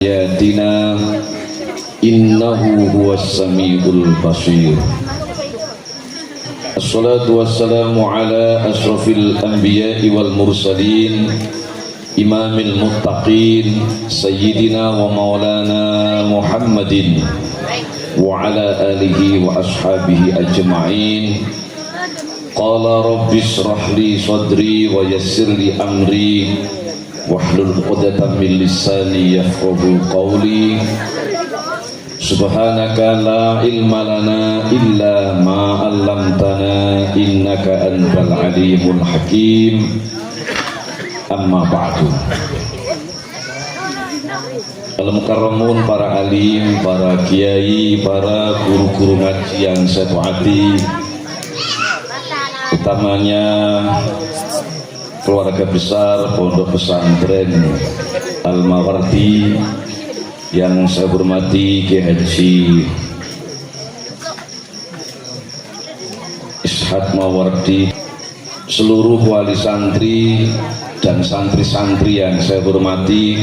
ayatina innahu huwas samiul basir. Assalatu wassalamu ala asrafil anbiya'i wal mursalin imamil muttaqin sayyidina wa maulana Muhammadin wa ala alihi wa ashabihi ajma'in. Qala rabbi shrah li sadri wa yassir li amri wahlul 'uqdatam min lisani yafqahu qawli. Subhanaka la ilma lana illa ma 'allamtana innaka antal alimul hakim. Amma ba'du. Al-mukarramun, para alim, para kiai, para guru-guru ngaji yang saya taati, utamanya keluarga besar Pondok Pesantren Al-Mawardi yang saya hormati, Kiai Haji Ishaq Mawardi, seluruh wali santri dan santri-santri yang saya hormati,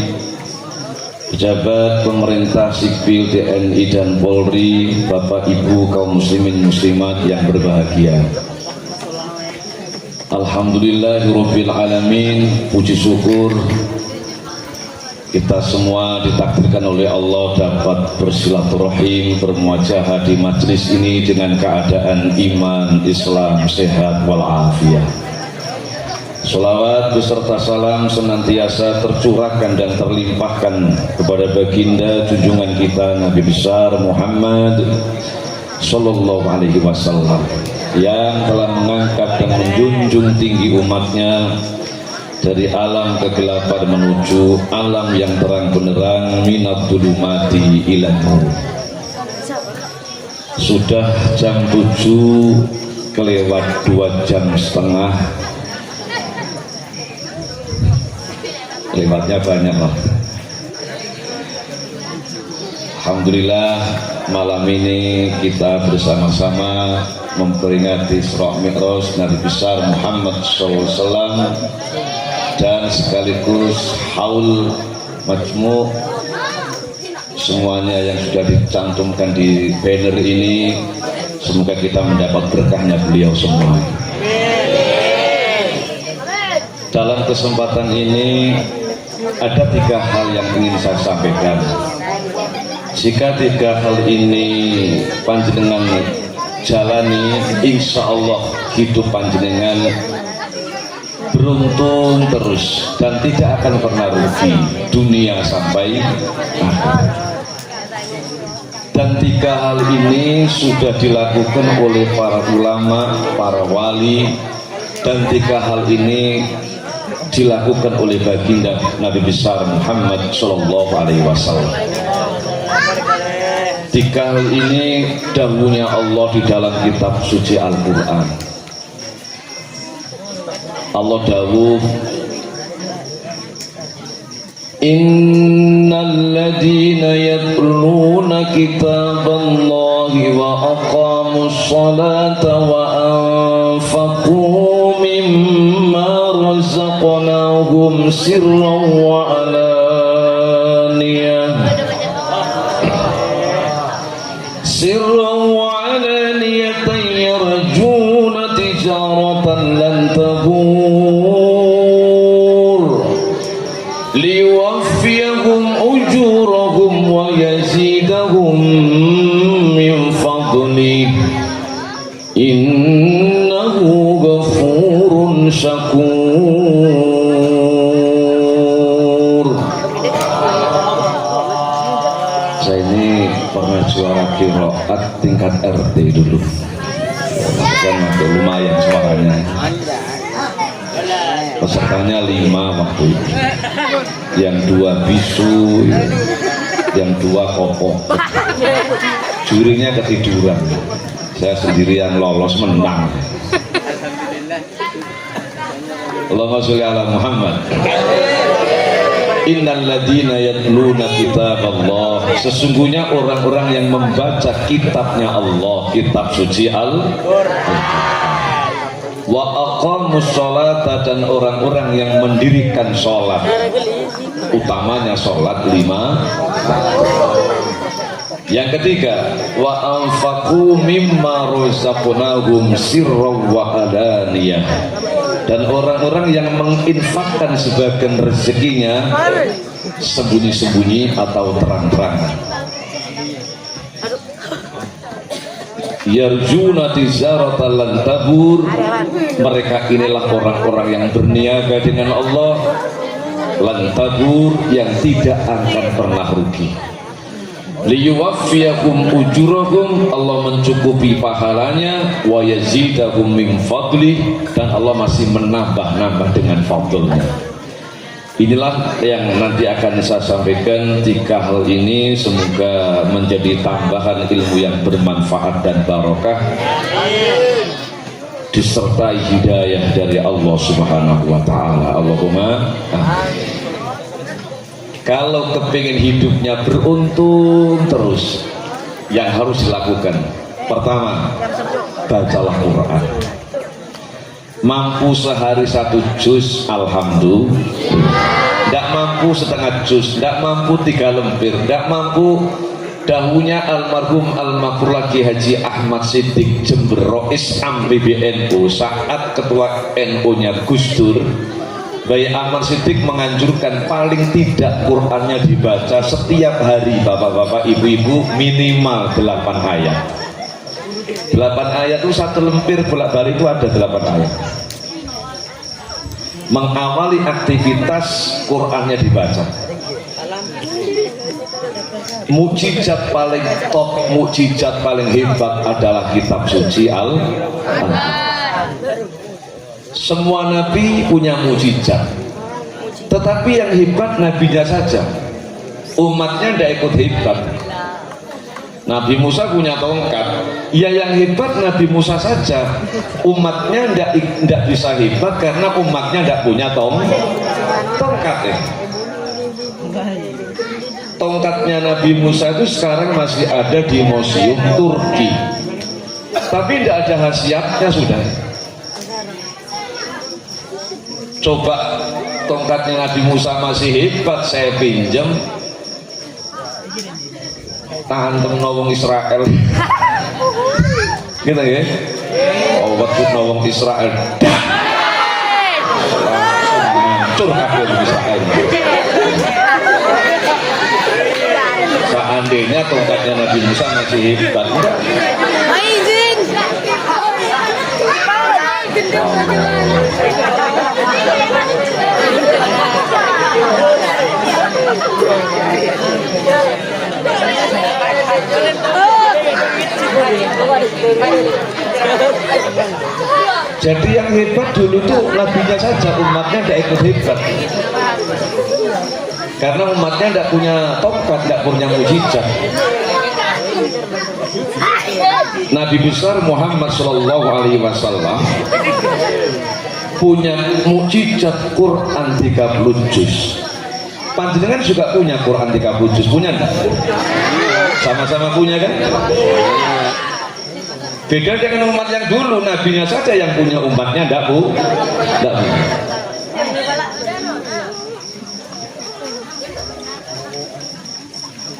pejabat pemerintah sipil TNI dan Polri, Bapak Ibu kaum muslimin muslimat yang berbahagia. Alhamdulillahirabbil alamin, puji syukur kita semua ditakdirkan oleh Allah dapat bersilaturahim, bermuajahah di majlis ini dengan keadaan iman, Islam, sehat walafiat. Sholawat beserta salam senantiasa tercurahkan dan terlimpahkan kepada baginda junjungan kita Nabi besar Muhammad Sallallahu Alaihi Wasallam yang telah mengangkat dan menjunjung tinggi umatnya dari alam kegelapan menuju alam yang terang benderang, minat dhulumati ilan nur. Sudah jam 7 kelewat 2 jam setengah, lewatnya banyak lah. Alhamdulillah malam ini kita bersama-sama memperingati Isra Mi'raj Nabi besar Muhammad SAW dan sekaligus haul majmu' semuanya yang sudah dicantumkan di banner ini. Semoga kita mendapat berkahnya beliau semua. Dalam kesempatan ini ada 3 hal yang ingin saya sampaikan. Jika 3 hal ini panjenengan jalani, insya Allah hidup panjenengan beruntung terus dan tidak akan pernah rugi dunia sampai akhir. Dan 3 hal ini sudah dilakukan oleh para ulama, para wali, dan 3 hal ini dilakukan oleh baginda Nabi besar Muhammad Sallallahu Alaihi Wasallam. 3 hal ini dahulunya Allah di dalam kitab suci Al-Quran. Allah dawuh, innal ladina yatluna kitaballahi wa aqamus salata wa anfaqu mimma razaqnahum sirran wa alaniyah yarjuna tijaratan lan tabur liwaffiyahum ujurahum wa yazidahum min fadlih innahu ghafurun syakur. Saya ini pernah juara qiraat tingkat RT dulu. Kan lumayan suaranya. Pesertanya 5 waktu itu. Yang 2 bisu, yang 2 kokoh. Jurinya ketiduran. Saya sendiri yang lolos menang. Allahumma sholli ala Muhammad. Innal ladina yatluna kitaballah, sesungguhnya orang-orang yang membaca kitabnya Allah, kitab suci Al-Qur'an. Wa aqamus sholata, dan orang-orang yang mendirikan sholat. utamanya sholat 5 waktu. Yang ketiga, wa anfaqu mimma razaqnahum sirran wa alaniyah, dan orang-orang yang menginfakkan sebagian rezekinya sembunyi-sembunyi atau terang-terangan. Yarjuna tijaratan lan tabur, mereka inilah orang-orang yang berniaga dengan Allah, lan tabur, yang tidak akan pernah rugi. Liyuwaffiyakum ujurakum, Allah mencukupi pahalanya, wa yazidahum min fadlih, dan Allah masih menambah-nambah dengan fadlnya. Inilah yang nanti akan saya sampaikan. 3 hal ini semoga menjadi tambahan ilmu yang bermanfaat dan barokah, disertai hidayah dari Allah Subhanahu wa ta'ala. Allahumma amin. Kalau kepingin hidupnya beruntung terus, yang harus dilakukan, pertama, bacalah Quran. Mampu sehari 1 juz, alhamdulillah. Tidak mampu setengah juz, tidak mampu 3 lembar, tidak mampu. Dahulunya almarhum Al-Maghfur Ki Haji Ahmad Siddiq Jember Rois Am PBNU, saat ketua NU-nya Gus Dur, Bayi Ahmad Siddiq menganjurkan paling tidak Qurannya dibaca setiap hari, bapak-bapak, ibu-ibu, minimal 8 ayat. 8 ayat itu 1 lembar bolak-balik itu ada 8 ayat. Mengawali aktivitas Qurannya dibaca. Mukjizat paling top, mukjizat paling hebat adalah kitab suci Al-Quran. Semua nabi punya mukjizat, tetapi yang hebat nabinya saja, umatnya tidak ikut hebat. Nabi Musa punya tongkat, ya yang hebat Nabi Musa saja, umatnya tidak bisa hebat karena umatnya tidak punya tongkat ya. Tongkatnya Nabi Musa itu sekarang masih ada di museum Turki, tapi tidak ada khasiatnya sudah. Coba tongkatnya Nabi Musa masih hebat, saya pinjam, tahan wong Israel gitu ya. Oh, waktu wong Israel hancur kabeh Israel. Seandainya tongkatnya Nabi Musa masih hebat, jadi yang hebat dulu tuh nabinya saja, umatnya tidak ikut hebat karena umatnya tidak punya tongkat, tidak punya mujizat. Nabi besar Muhammad Shallallahu Alaihi Wasallam punya mukjizat Quran 30 juz. Panjenengan juga punya Quran 30 juz, punya enggak? Sama-sama punya kan? Beda dengan umat yang dulu, nabinya saja yang punya, umatnya enggak punya.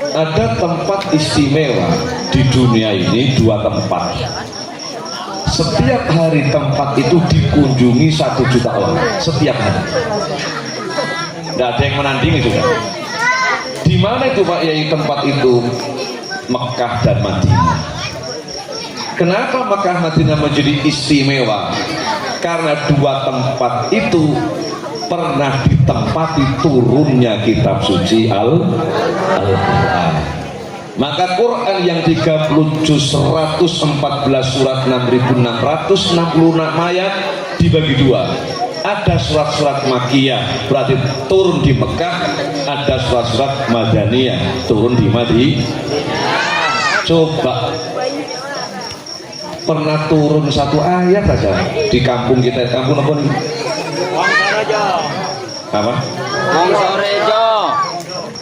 Ada tempat istimewa di dunia ini, 2 tempat. Setiap hari tempat itu dikunjungi 1 juta orang setiap hari. Tidak ada yang menandingi juga. Di mana itu Pak Yai tempat itu? Mekah dan Madinah. Kenapa Mekah Madinah menjadi istimewa? Karena 2 tempat itu pernah ditempati turunnya kitab suci Al-Quran. Maka Quran yang 30 juz 114 surat 6666 ayat dibagi 2. Ada surat-surat Makkiyah berarti turun di Mekah, ada surat-surat Madaniyah turun di Madinah. Coba pernah turun 1 ayat saja di kampung kita, kampung apa nih? Apa?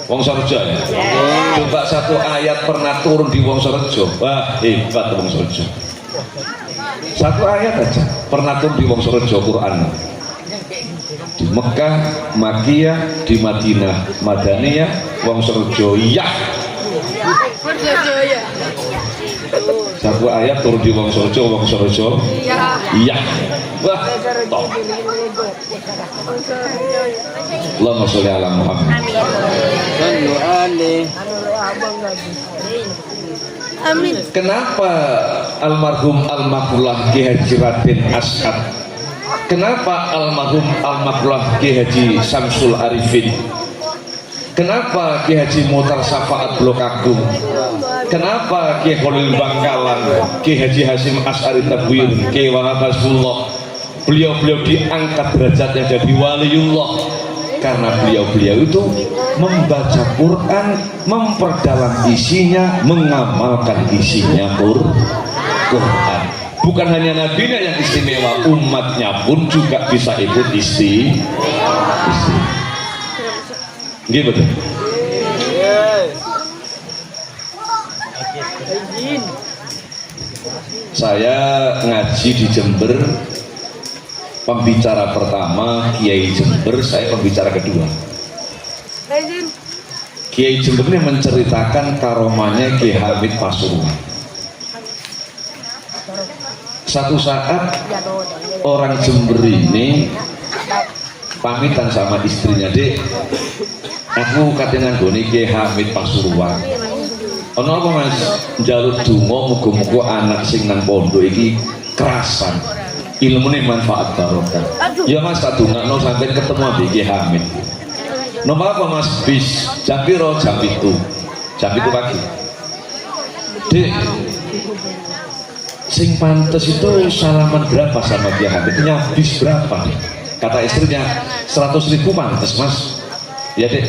Wongsorejo ya? Coba 1 ayat pernah turun di Wongsorejo. Wah, hebat Wongsorejo. 1 ayat aja pernah turun di Wongsorejo Quran. Di di Mekah, Makiyah, di Madinah, Madaniyah, Wongsorejo iya. Satu ayat turun di Wongsorejo iya. Wah, top. Allahumma sholli ala Muhammad. Amin. Kenapa almarhum almarhumlah Ki Haji Raden As'ad? Kenapa almarhum almarhumlah Ki Haji Samsul Arifin? Kenapa Ki Haji Muhtar Syafaat Blok Agung? Kenapa Ki Khalil Bangkalan, Ki Haji Hasyim Asy'ari Tabwir, Ki Wahab Hasbullah? Beliau-beliau diangkat derajatnya jadi waliullah karena beliau-beliau itu membaca Quran, memperdalam isinya, mengamalkan isinya Quran. Bukan hanya nabinya yang istimewa, umatnya pun juga bisa ikut istimewa. Gitu betul. Saya ngaji di Jember, pembicara pertama Kiai Jember, saya pembicara kedua. Kiai Jember ini menceritakan karomahnya Kiai Hamid Pasuruan. Satu saat orang Jember ini pamitan sama istrinya, Dek, aku katanya nggone Kiai Hamid Pasuruan. Ono apa Mas? Njaluk donga muga-muga anak sing nang pondok iki kerasan. Ilmune manfaat barokah. Ya Mas, tak dongakno sampeyan ketemu ambek Kiai Hamid. Nomor apa Mas? Bis jam piro? Jam 7 pagi. Dek, sing pantes itu salaman berapa sama Kiai Hamid? Bis berapa? Kata istrinya 100.000 pantes Mas. Ya Dek,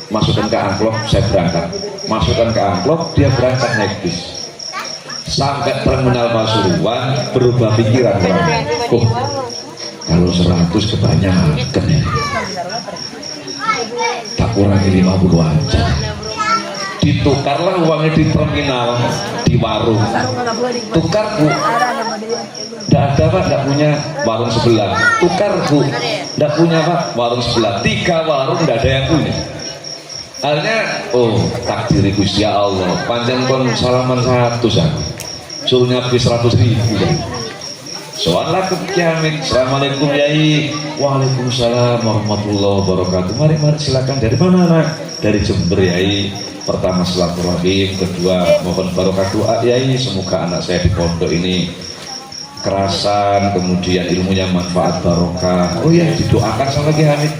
masukkan ke amplop, saya berangkat. Masukkan ke amplop, dia berangkat naik bis. Sampai terminal Pasuruan berubah pikiran orang. Oh, kalau 100 kebanyakan ya. Tak kurang 50 aja. Ditukarlah uangnya di terminal, di warung. Tukar Bu. Tidak ada Pak, tidak punya warung sebelah. Tukar Bu. Tidak punya Pak, warung sebelah. 3 warung tidak ada yang punya. Akhirnya, oh takdir Gusti Allah, panjang pun salaman 100 saja. Suruhnya habis 100.000 kan. Soalnya ke Kiai Hamid, assalamualaikum Yai. Waalaikumsalam warahmatullahi wabarakatuh. Mari silakan. Dari mana Nak? Dari Jember Yai. Pertama silaturahim, kedua mohon barokah doa Yai, semoga anak saya di pondok ini kerasan, kemudian ilmunya manfaat barokah. Oh ya, didoakan sama Kiai Hamid.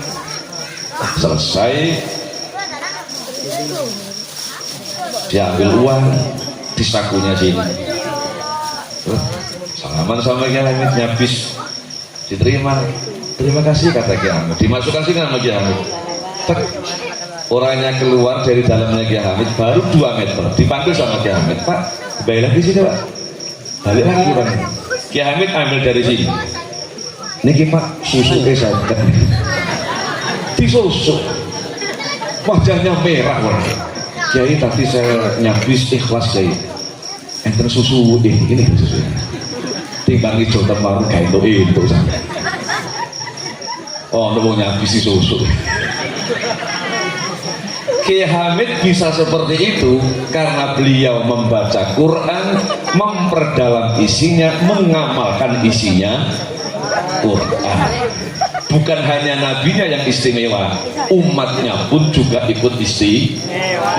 Selesai, diambil uang di sakunya sini. Salaman sama Kiai Hamid, nyabis diterima. Terima kasih kata Kiai Hamid. Dimasukkan sini sama Kiai Hamid. Orangnya keluar dari dalamnya Kiai Hamid baru 2 meter. Dipanggil sama Kiai Hamid, Pak, kembali lagi sini Pak. Balik lagi Pak. Kiai Hamid ambil dari sini. Niki Pak, susu saya disusuk. Wajahnya merah Pak. Kiai tadi saya nyabis ikhlas Kiai. Enten susu ini susu. Timbang hijau terbaru kayak itu sampai. Oh, nunggu nyabisi susu. Kiai Hamid bisa seperti itu karena beliau membaca Quran, memperdalam isinya, mengamalkan isinya Quran. Bukan hanya nabinya yang istimewa, umatnya pun juga ikut istimewa.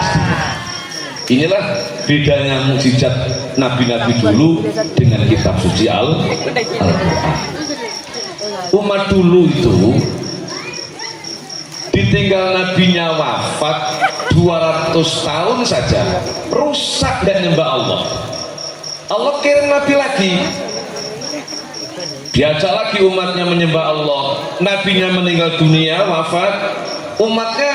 Inilah bedanya mukjizat nabi-nabi dulu dengan kitab suci Al-Quran. Umat dulu itu ditinggal nabinya wafat 200 tahun saja rusak dan nyembah Allah. Allah kirim nabi lagi, diajak lagi umatnya menyembah Allah. Nabinya meninggal dunia, wafat, umatnya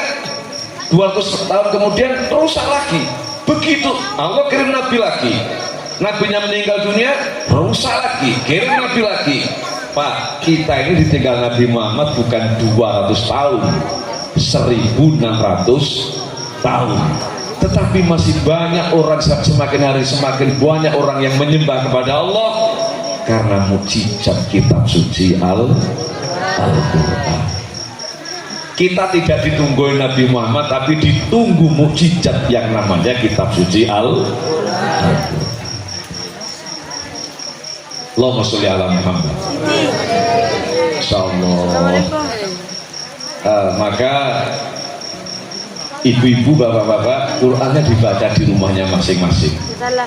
200 tahun kemudian rusak lagi. Begitu Allah kirim nabi lagi, nabinya meninggal dunia, rusak lagi, kirim nabi lagi. Pak, kita ini ditinggal Nabi Muhammad bukan 200 tahun, 1600 tahun, tetapi masih banyak orang, semakin hari semakin banyak orang yang menyembah kepada Allah karena mukjizat kitab suci Al-Quran. Kita tidak ditunggu Nabi Muhammad, tapi ditunggu mukjizat yang namanya kitab suci Al-Qur'an. Allahumma sholli ala Muhammad. Insyaallah. Maka ibu-ibu, bapak-bapak, Qur'annya dibaca di rumahnya masing-masing.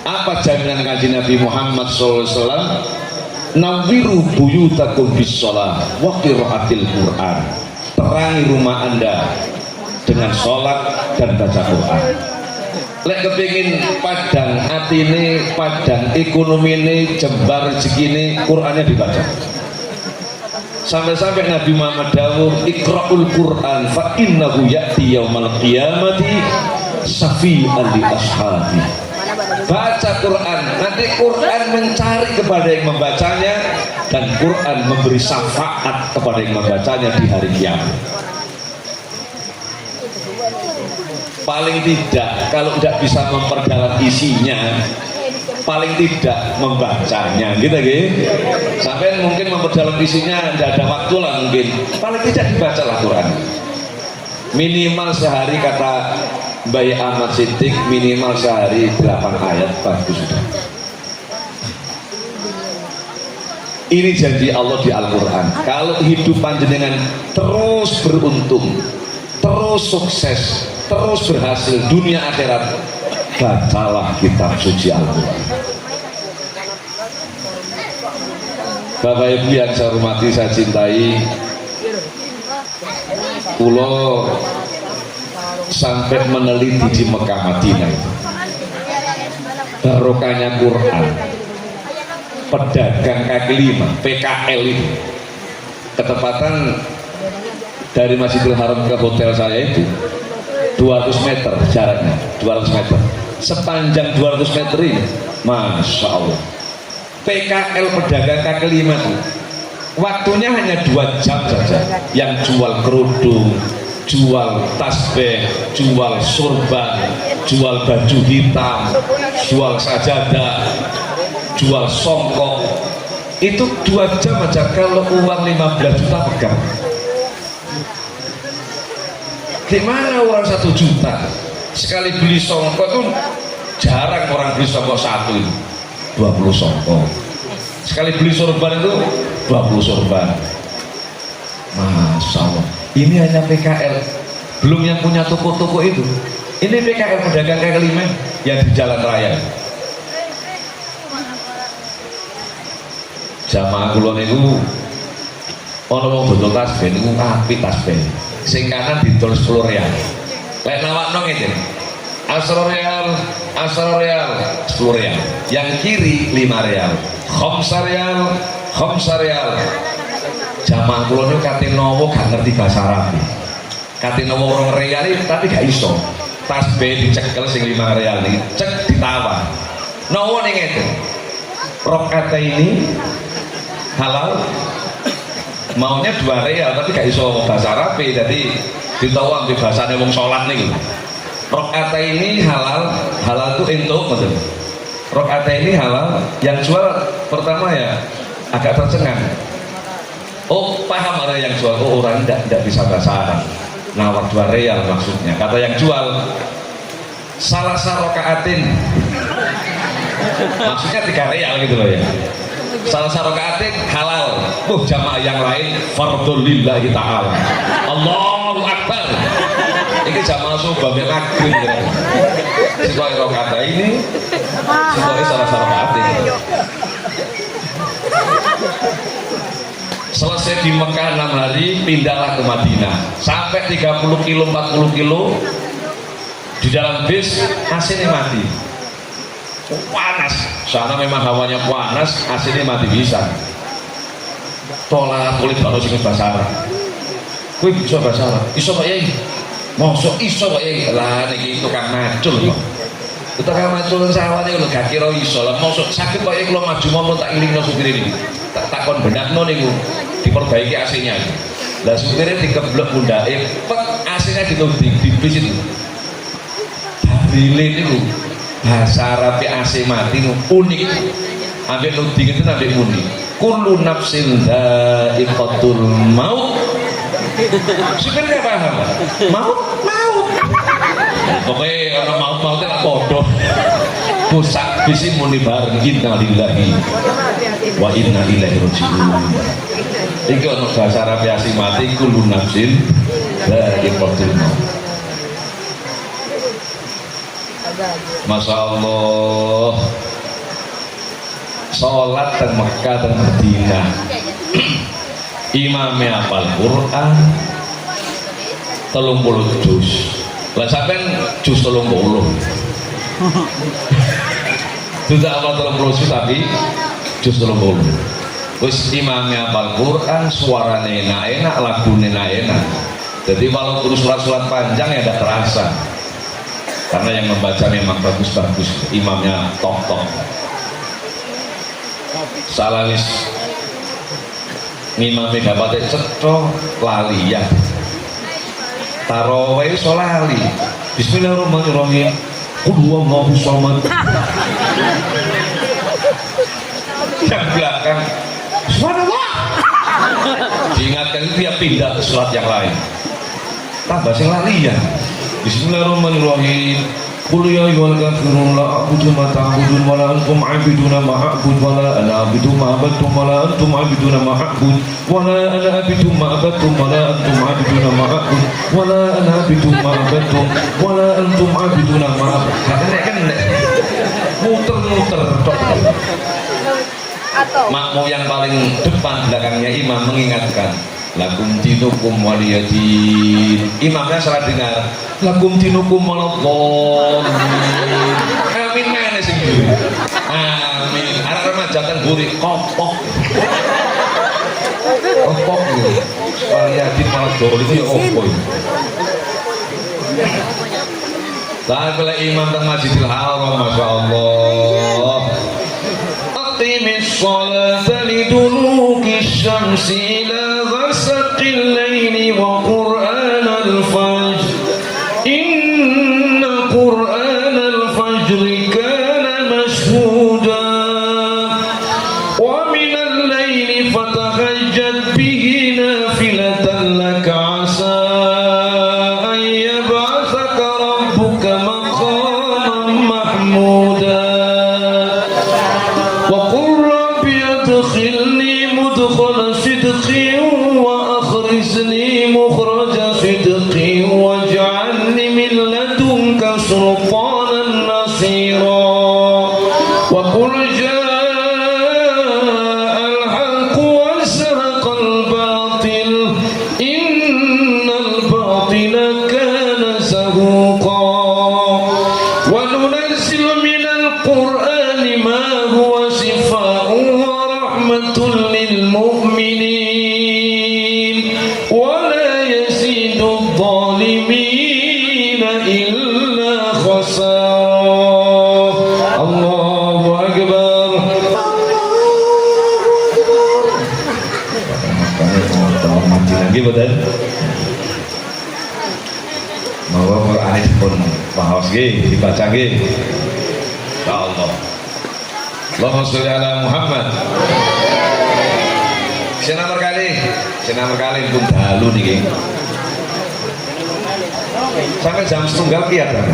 Apa jaminan kaji Nabi Muhammad SAW? Nawwiru buyutakum bis-shalah wa qiraatil Qur'an. Terangi rumah anda dengan sholat dan baca Quran. Lek kepingin padang hati ini, padang ekonomi ini, jembar rezeki ini, Qurannya dibaca. Sampai-sampai Nabi Muhammad dawuh, iqra'ul Quran fa innahu ya'ti yaumal qiyamati syafi'an li ashabi. Baca Quran, nanti Quran mencari kepada yang membacanya, dan Quran memberi syafaat kepada yang membacanya di hari kiamat. Paling tidak, kalau tidak bisa memperdalam isinya, paling tidak membacanya, gitu gitu. Sampai mungkin memperdalam isinya tidak ada waktu lah, mungkin paling tidak dibacalah Quran. Minimal sehari, kata Bayi Ahmad Siddiq, minimal sehari 8 ayat bagus sudah. Ini janji Allah di Al-Quran. Kalau hidup panjenengan terus beruntung, terus sukses, terus berhasil dunia akhirat, bacalah kitab suci Al-Quran. Bapak Ibu yang saya hormati, saya cintai, pulau sampai meneliti di Mekah Madinah itu barokahnya Quran, pedagang kaki lima PKL itu, ketepatan dari Masjidil Haram ke hotel saya itu 200 meter jaraknya, 200 meter, sepanjang 200 meter ini, Masya Allah, PKL pedagang kaki lima itu waktunya hanya 2 jam saja. Yang jual kerudung, jual tasbih, jual surban, jual baju hitam, jual sajadah, jual songkok, itu 2 jam aja. Kalau uang 15 juta pegang, gimana uang 1 juta sekali beli songkok itu? Jarang orang beli songkok satu itu 20 songkok, sekali beli sorban itu 20 sorban. Masya Allah, ini hanya PKL, belum yang punya toko-toko itu. Ini PKL pedagang kaki lima yang di jalan raya. Jamaah kulon itu ono wong dodol tasbih niku apik tasbih. Sing kanan didol 10 real. Lek nawakno ngene. Asro real, 10 real. Yang kiri 5 real. Khamsa real. Jamaah kula niku kate nowo gak ngerti bahasa Arab. Kate nowo orang real tapi gak iso. Tasbih dicekel sing 5 real iki, cek ditawar. Nowo ning ngene. Rakaat ini halal. Maunya 2 real tapi gak iso bahasa Arab, jadi ditawar di bahasane wong salat niku. Rakaat ini halal itu entuk betul. Rakaat ini halal, yang jual pertama ya agak tercengang. Oh paham orang yang jual, oh orang tidak bisa bahasa Arab, nawar 2 real maksudnya. Kata yang jual salah rokaatin, maksudnya 3 real gitu loh ya. Salah rokaatin halal, jamaah yang lain fardhu lillahi ta'ala, Allahu Akbar. Ini jamaah subuh sampai maghrib gitu. Sesuai rokaat ini, sesuai salah rokaatin. Selesai di Mekah 6 hari, pindahlah ke Madinah. Sampai 30 kilo, 40 kilo di dalam bis, AC-nya mati. Panas, sana memang hawanya panas, AC-nya mati bisa. Tolak kulit baru sing bahasa Arab. Kuwi bisa bahasa Arab. Iso Pak Yai. Mosok iso Pak Yai. Lah niki tukang macul kok. Tukang macul sawane lho gak kira iso. Lah mosok sakit Pak Yai kula maju mono tak ilingno supir ini. Tak takon benakno niku. Diperbaiki AC-nya. Lah supirnya dikeblok pundake, pek AC-nya dituding di bis itu. Darile niku bahasa Arab AC mati unik. Ambek nuding itu ambek muni. Kullu nafsin dha'iqatul maut supirnya paham mau pokoknya orang mau itu gak bodoh pusak bisi muni bareng inna lillahi wa inna ilaihi raji'un. Iki ono bahasa Arab Yasin mati kullu nafsin dha'iqatul maut. Masya Allah, sholat dan Mekah dan Madinah imamnya hafal Quran 30 juz lah sampean juz 30 tidak apa 30 juz tapi juz 30 wis imamnya hafal Quran suaranya enak-enak lagunya enak-enak jadi walaupun surat-surat panjang ya tidak terasa karena yang membaca memang bagus-bagus imamnya top-top salawis ngimami dapatnya cetok lali ya tarawih solali bismillahirrahmanirrahim Allahu samad yang belakang subhanallah diingatkan itu dia pindah ke surat yang lain tambah sing lali ya bismillahirrahmanirrahim Qul ya ayyuhal kafirun la a'budu ma ta'budun wa la antum 'abiduna ma a'budu wa la ana 'abidu ma 'abadtum wa la antum 'abiduna ma a'budu wa la ana 'abidu ma 'abadtum wa la antum 'abiduna ma a'budu wa la ana 'abidu ma 'abadtum wa la antum 'abiduna ma a'budu kan muter-muter tok. Makmum yang paling depan belakangnya imam mengingatkan lakum dinukum waliyadin. Imamnya salah dengar lakum dinukum waliyadin. Amin mana sih guru? Amin. Anak remaja kan gurih kopok gitu. Waliyadin malah dol itu ya opo. Lah kalau imam dan Masjidil Haram Masya Allah aqimis sholata liduluki syamsi ila ghasaqil laili wa qur'anal fajr inna qur'anal fajri kana mashhuda wa minal laili fatahajjad bihi nafilatan laka asa an yab'athaka rabbuka maqaman mahmuda wa qur rabbi adkhilni mudkhala sidqin wa akhrijni mukhraja sidqin waj'alni min ladunka sultanan nasira wa qul ja'al haqq wa zahaqal batil innal batila kana zahuqa wa nunazzilu minal qur'ani ma huwa shifaa'un wa rahmatun lil mu'minin wa la yazidu adh-dhalimina illa khasara. Allahu akbar. Mati lagi betul. Mau Quran pun bahas dibaca insyaallah. Allahumma sholli ala Muhammad. Senamar kali pun dalu niki. Sampai jam setunggal kiat kan?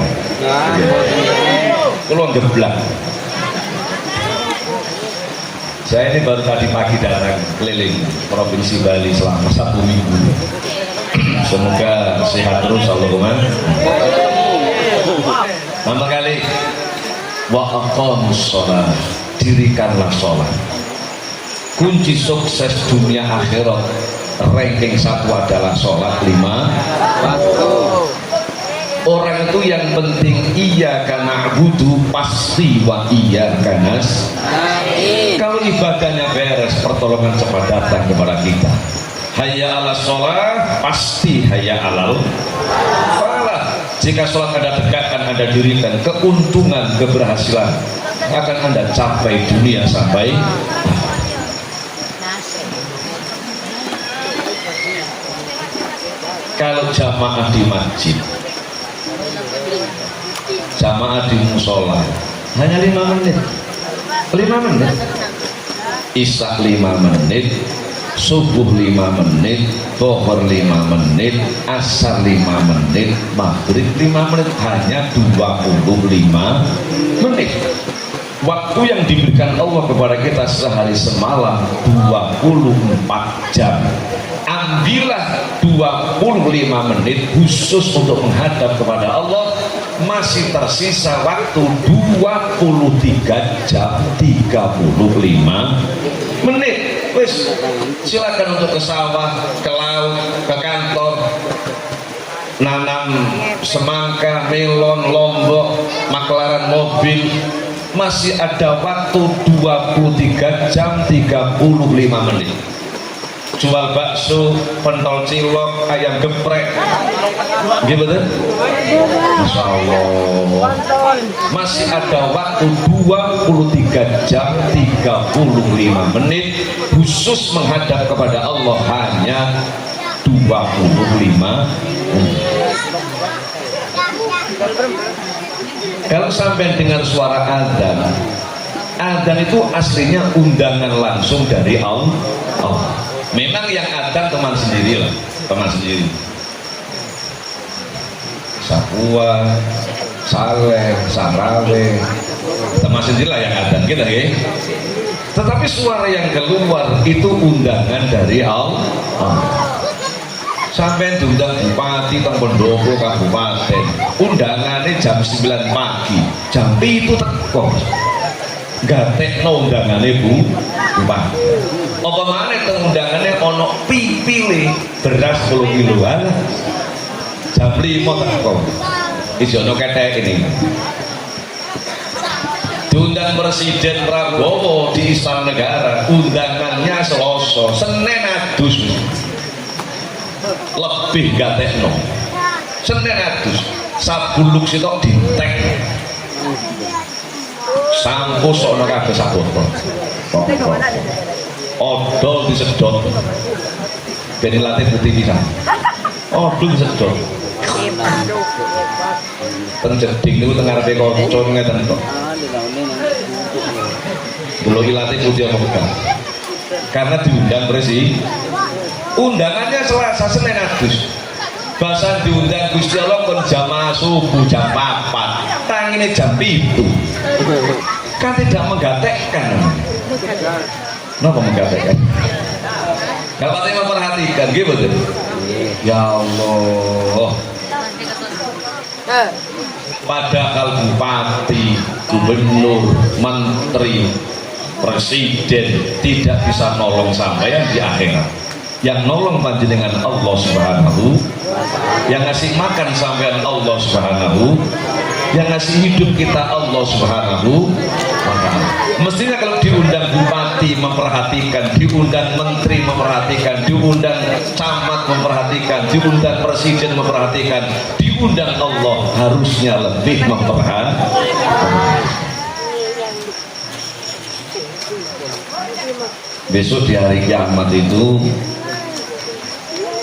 Keluar geblak. Saya ini baru tadi pagi datang keliling Provinsi Bali selama 1 minggu. Semoga sehat terus Allahumma. Nomor kali wa aqamus shalah, dirikanlah sholat. Kunci sukses dunia akhirat ranking 1 adalah sholat 5 waktu. Orang itu yang penting iya karena na'budu pasti wa iya karena kalau ibadahnya beres pertolongan cepat datang kepada kita. Hayya ala sholat pasti hayya alal falah. Jika sholat Anda tegakkan, Anda dirikan, keuntungan, keberhasilan akan Anda capai dunia sampai kalau jamaah di masjid, jamaah di musola hanya 5 menit, 5 menit, isya 5 menit, subuh 5 menit, dhuhur 5 menit, asar 5 menit, maghrib 5 menit, hanya 25 menit. Waktu yang diberikan Allah kepada kita sehari semalam 24 jam. Ambillah 25 menit khusus untuk menghadap kepada Allah, masih tersisa waktu 23 jam 35 menit. Wis, silakan untuk ke sawah, ke laut, ke kantor, nanam semangka, melon, lombok, maklaran mobil. Masih ada waktu 23 jam 35 menit. Jual bakso, pentol cilok, ayam geprek, gimana? Masya Allah. Masih ada waktu 23 jam 35 menit khusus menghadap kepada Allah, hanya 25 menit. Kalau sampai dengar suara adzan, adzan itu aslinya undangan langsung dari Allah. Memang yang adzan teman sendiri lah, teman sendiri. Sapua, Saleh, Sarawe, teman sendiri lah yang adzan kita ya. Tetapi suara yang keluar itu undangan dari Allah. Sampai diundang bupati teng Pendopo kabupaten, undangannya jam 9 pagi, jam itu teko gatekno undangannya bupati. Apa maneh teng undangannya ono pipile beras 10 kiloan, jam 5 teko ijono ketek ini. Diundang Presiden Prabowo di Istana Negara, undangannya Selasa, Senin adus lebih gatekno, Senin adus sabuluk sitok ditek sampo sono kabeh sabotol odol disedot ben latih putih pisan, odol disedot ten jeding niku teng ngarepe kanca ngeten kok delok latih putih apa bukan, karena diundang Presiden. Undangannya Selasa, Senin adus. Bahasa diundang Gusti Allah kon jamaah subuh jam 4, tangine jam 7. Kan tidak menggatekkan. Napa menggatekkan? Gak pati memperhatikan, gitu betul. Ya Allah. Padahal bupati, gubernur, menteri, presiden tidak bisa nolong sampeyan di akhirat. Yang nolong panjenengan Allah Subhanahu, yang ngasih makan sampean Allah Subhanahu, yang ngasih hidup kita Allah Subhanahu wa ta'ala. Mestinya kalau diundang bupati memperhatikan, diundang menteri memperhatikan, diundang camat memperhatikan, diundang presiden memperhatikan, diundang Allah harusnya lebih memperhatikan. Besok di hari kiamat itu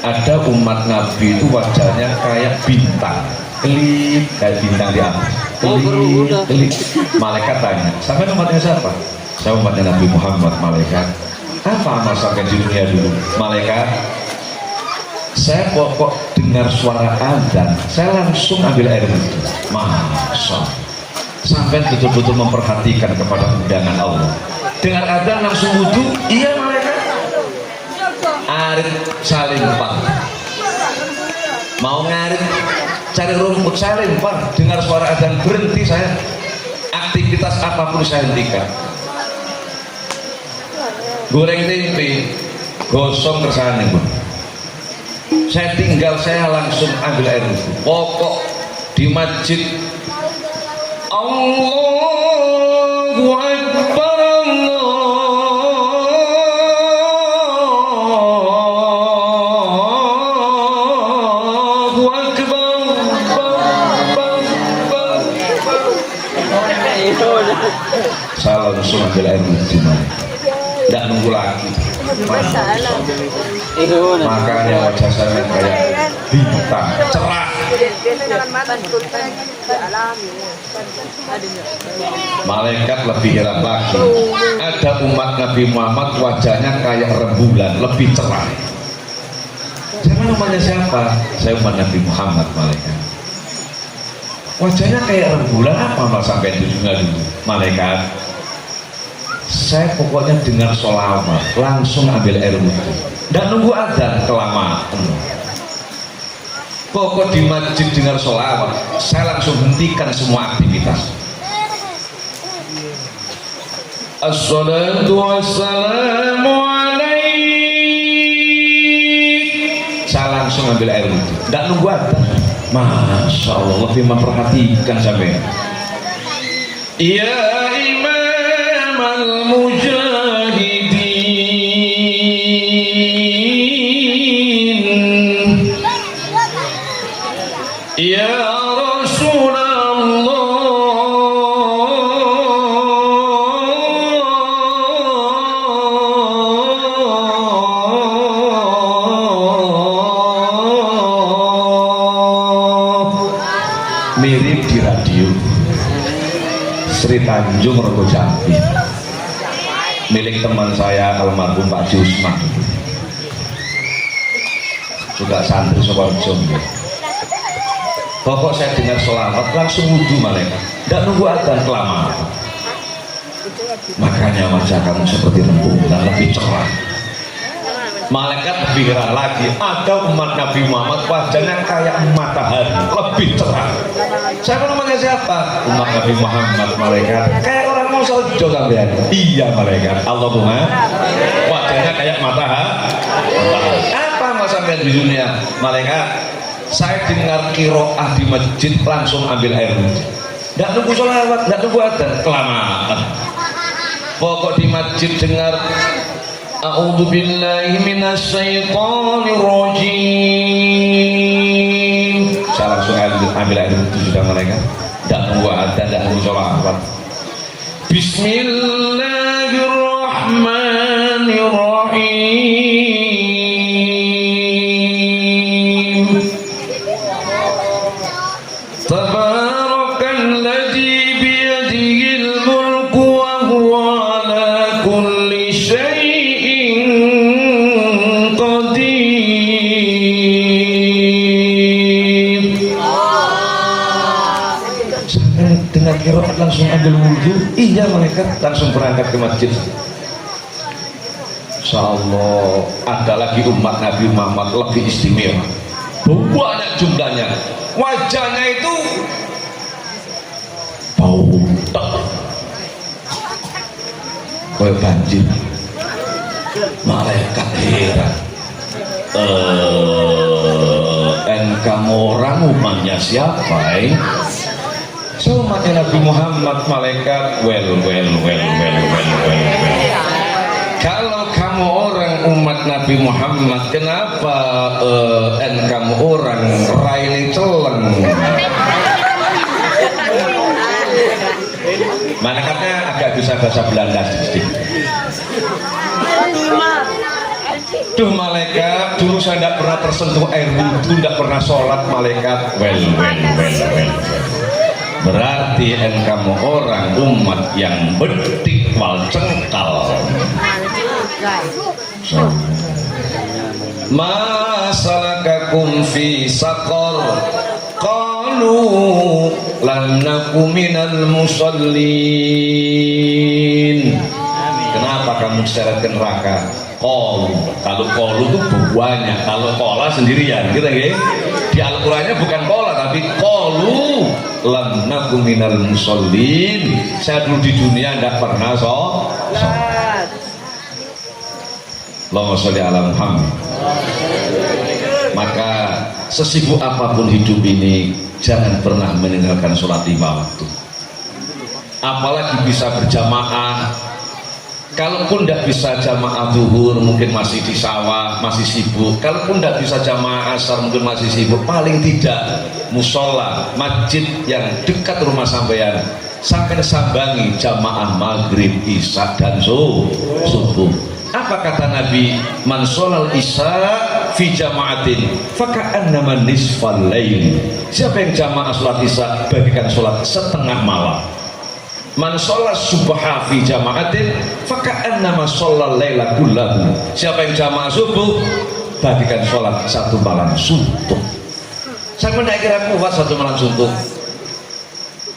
ada umat Nabi itu wajahnya kayak bintang, kelip, kayak bintang di atas, kelip, kelip. Malaikat tanya, sampai umatnya siapa? Saya umatnya Nabi Muhammad. Malaikat, apa amal sampai di dunia dulu? Malaikat, saya pokok dengar suara adzan, saya langsung ambil air wudhu. Masa sampai betul-betul memperhatikan kepada undangan Allah. Dengar adzan langsung wudhu? Iya malaikat. Arit saya lempar, mau ngarit cari rumput saya lempar, dengar suara adzan berhenti saya, aktivitas apapun saya hentikan, goreng tempe, gosong kersane pun saya tinggal, saya langsung ambil air wudhu. Pokok di masjid Allahu Akbar, saya langsung ambil air wudhu, tidak nunggu lagi. Makanya wajah saya kayak bintang cerah. Malaikat lebih heran lagi, ada umat Nabi Muhammad wajahnya kayak rembulan, lebih cerah. Saya namanya siapa? Saya umat Nabi Muhammad. Malaikat, wajahnya kayak rembulan, apa mas sampai dunia dulu? Malaikat, saya pokoknya dengar sholawat langsung ambil air wudhu, nggak nunggu adzan kelamaan. Pokok di masjid dengar sholawat, saya langsung hentikan semua aktivitas. Assalatu wassalamu alaik. Saya langsung ambil air wudhu, nggak nunggu adzan. Masya Allah, lebih memperhatikan sampai. Ya Imam al-Mujahidin, Ya Rasulullah, mirip di radio Sri Tanjung Rogo Jambi, milik teman saya almarhum Pak Jusman, juga santri Soekarjo. Pokok saya dengar sholawat langsung wudhu malaikat, tidak nunggu adzan kelamaan. Makanya wajah kamu seperti rembulan, lebih cerah. Malaikat lebih heran lagi, ada umat Nabi Muhammad wajahnya kayak matahari, lebih cerah. Saya namanya siapa? Umat Nabi Muhammad. Malaikat, kayak orang mau sojo sampean. Iya malaikat. Allahumma, wajahnya kayak matahari. Apa mas sampean di dunia? Malaikat, saya dengar kiroah di masjid langsung ambil air wudhu, nggak nunggu sholawat, nggak nunggu adzan kelamaan. Pokok di masjid dengar a'udzu billahi minasyaitonir rajim, saya langsung ambil air wudhu sudah malaikat, nggak nunggu adzan, nggak nunggu sholawat. Bismillahirrahmanirrahim. Tabarakalladzi biyadihil mulku wa huwa ala kulli syai'in qadir. Saya dengar qiraat langsung ambil wudhu. Iya malaikat, langsung berangkat ke masjid. Insyaallah ada lagi umat Nabi Muhammad lebih istimewa, banyak jumlahnya. Wajahnya itu bau kayak banjir. Malaikat heran, kamu orang umatnya siapa? So umatnya Nabi Muhammad. Malaikat, well. Kalau kamu orang umat Nabi Muhammad, kenapa kamu orang raine celeng? Malaikatnya agak bisa bahasa Belanda sedikit. Duh malaikat, dulu saya tidak pernah tersentuh air wudhu, tidak pernah sholat. Malaikat, well. Berarti kamu orang umat yang betik wal cengkal. Masalakakum fi saqar, qalu lam naku minal musallin. Kenapa kamu diseret ke neraka? Qalu, kalau qalu itu banyak, kalau qala sendirian gitu ya. Di Al-Qur'annya bukan qala tapi qalu lam naku minal musallin. Saya dulu di dunia tidak pernah sholat. Allahumma sholli ala Muhammad. Maka sesibuk apapun hidup ini, jangan pernah meninggalkan sholat 5 waktu. Apalagi bisa berjamaah. Kalaupun tidak bisa jamaah zuhur, mungkin masih di sawah, masih sibuk. Kalaupun tidak bisa jamaah asar, mungkin masih sibuk. Paling tidak musola, masjid yang dekat rumah sampean, sampai sambangi jamaah maghrib, isya dan subuh. Apa kata Nabi? Man sholal isya fi jama'atin faka'annama nisfal lail. Siapa yang jamaah sholat isya bagikan sholat setengah malam. Man sholat subha fi jama'atin faka'annama sholat laila kullahu. Siapa yang jamaah subuh bagikan sholat satu malam suntuk. Saya tidak kira kuat satu malam suntuk.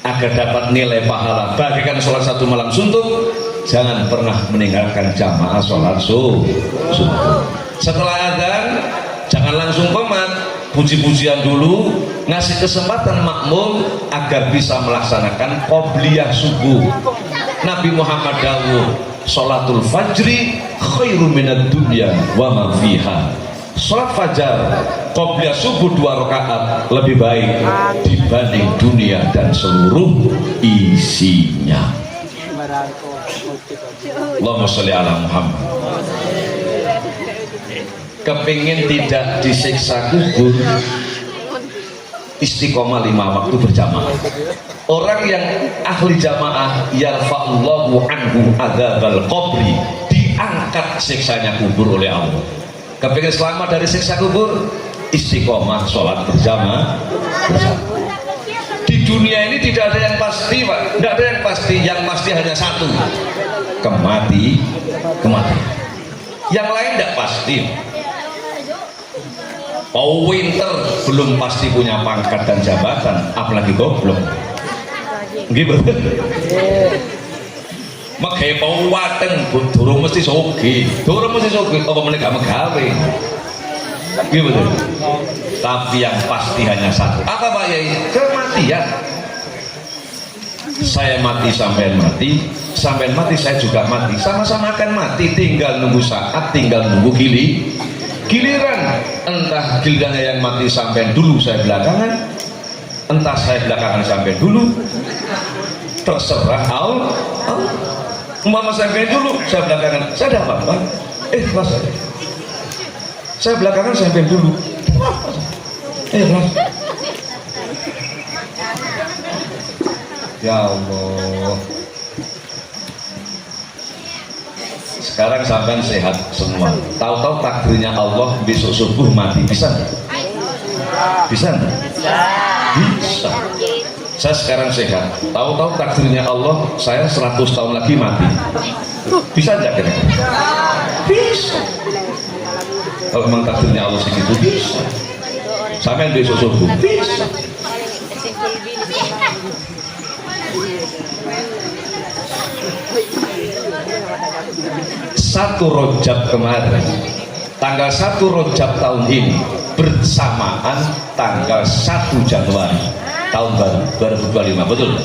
Agar dapat nilai pahala bagikan sholat satu malam suntuk, jangan pernah meninggalkan jamaah sholat subuh. Setelah adzan jangan langsung qomat, puji-pujian dulu, ngasih kesempatan makmum agar bisa melaksanakan qobliyah subuh. Nabi Muhammad dawuh, sholatul fajri khairu minad dunya wa ma fiha. Sholat fajar qobliyah subuh 2 rakaat lebih baik dibanding dunia dan seluruh isinya. Allahumma sholli ala Muhammad. Kepingin tidak disiksa kubur, istiqomah 5 waktu berjamaah. Orang yang ahli jamaah yarfa'ullahu anhu adzabal qabri, diangkat siksanya kubur oleh Allah. Kepingin selamat dari siksa kubur, istiqomah sholat berjamaah. Di dunia ini tidak ada yang pasti, Pak. Tidak ada yang pasti. Yang pasti hanya satu, kematian. Yang lain tidak pasti. Oh, winter belum pasti punya pangkat dan jabatan, apalagi goblok. Gitu. Makanya mau wateng, durung mesti sogi, apa mereka megawe, gitu. Tapi yang pasti hanya satu. Apa Pak Yai? Kematian. Saya mati, sampean mati, saya juga mati. Sama-sama akan mati. Tinggal nunggu saat, tinggal nunggu giliran. Entah gilirannya yang mati sampean dulu, saya belakangan. Entah saya belakangan sampean dulu. Terserah Allah. Umpama sampai dulu, saya belakangan, saya ada apa-apa? Mas, saya belakangan sampai dulu. Mas. Ya Allah. Sekarang sampai sehat semua. Tahu-tahu takdirnya Allah besok subuh mati, bisa nggak? Bisa nggak? Bisa. Saya sekarang sehat, tahu-tahu takdirnya Allah saya 100 tahun lagi mati, bisa nggak kira? Bisa. Kalau memang takdirnya Allah segitu, bisa. Sampai besok subuh, bisa. Satu Rajab kemarin, tanggal 1 Rajab tahun ini bersamaan tanggal 1 Januari tahun baru 2025, betul?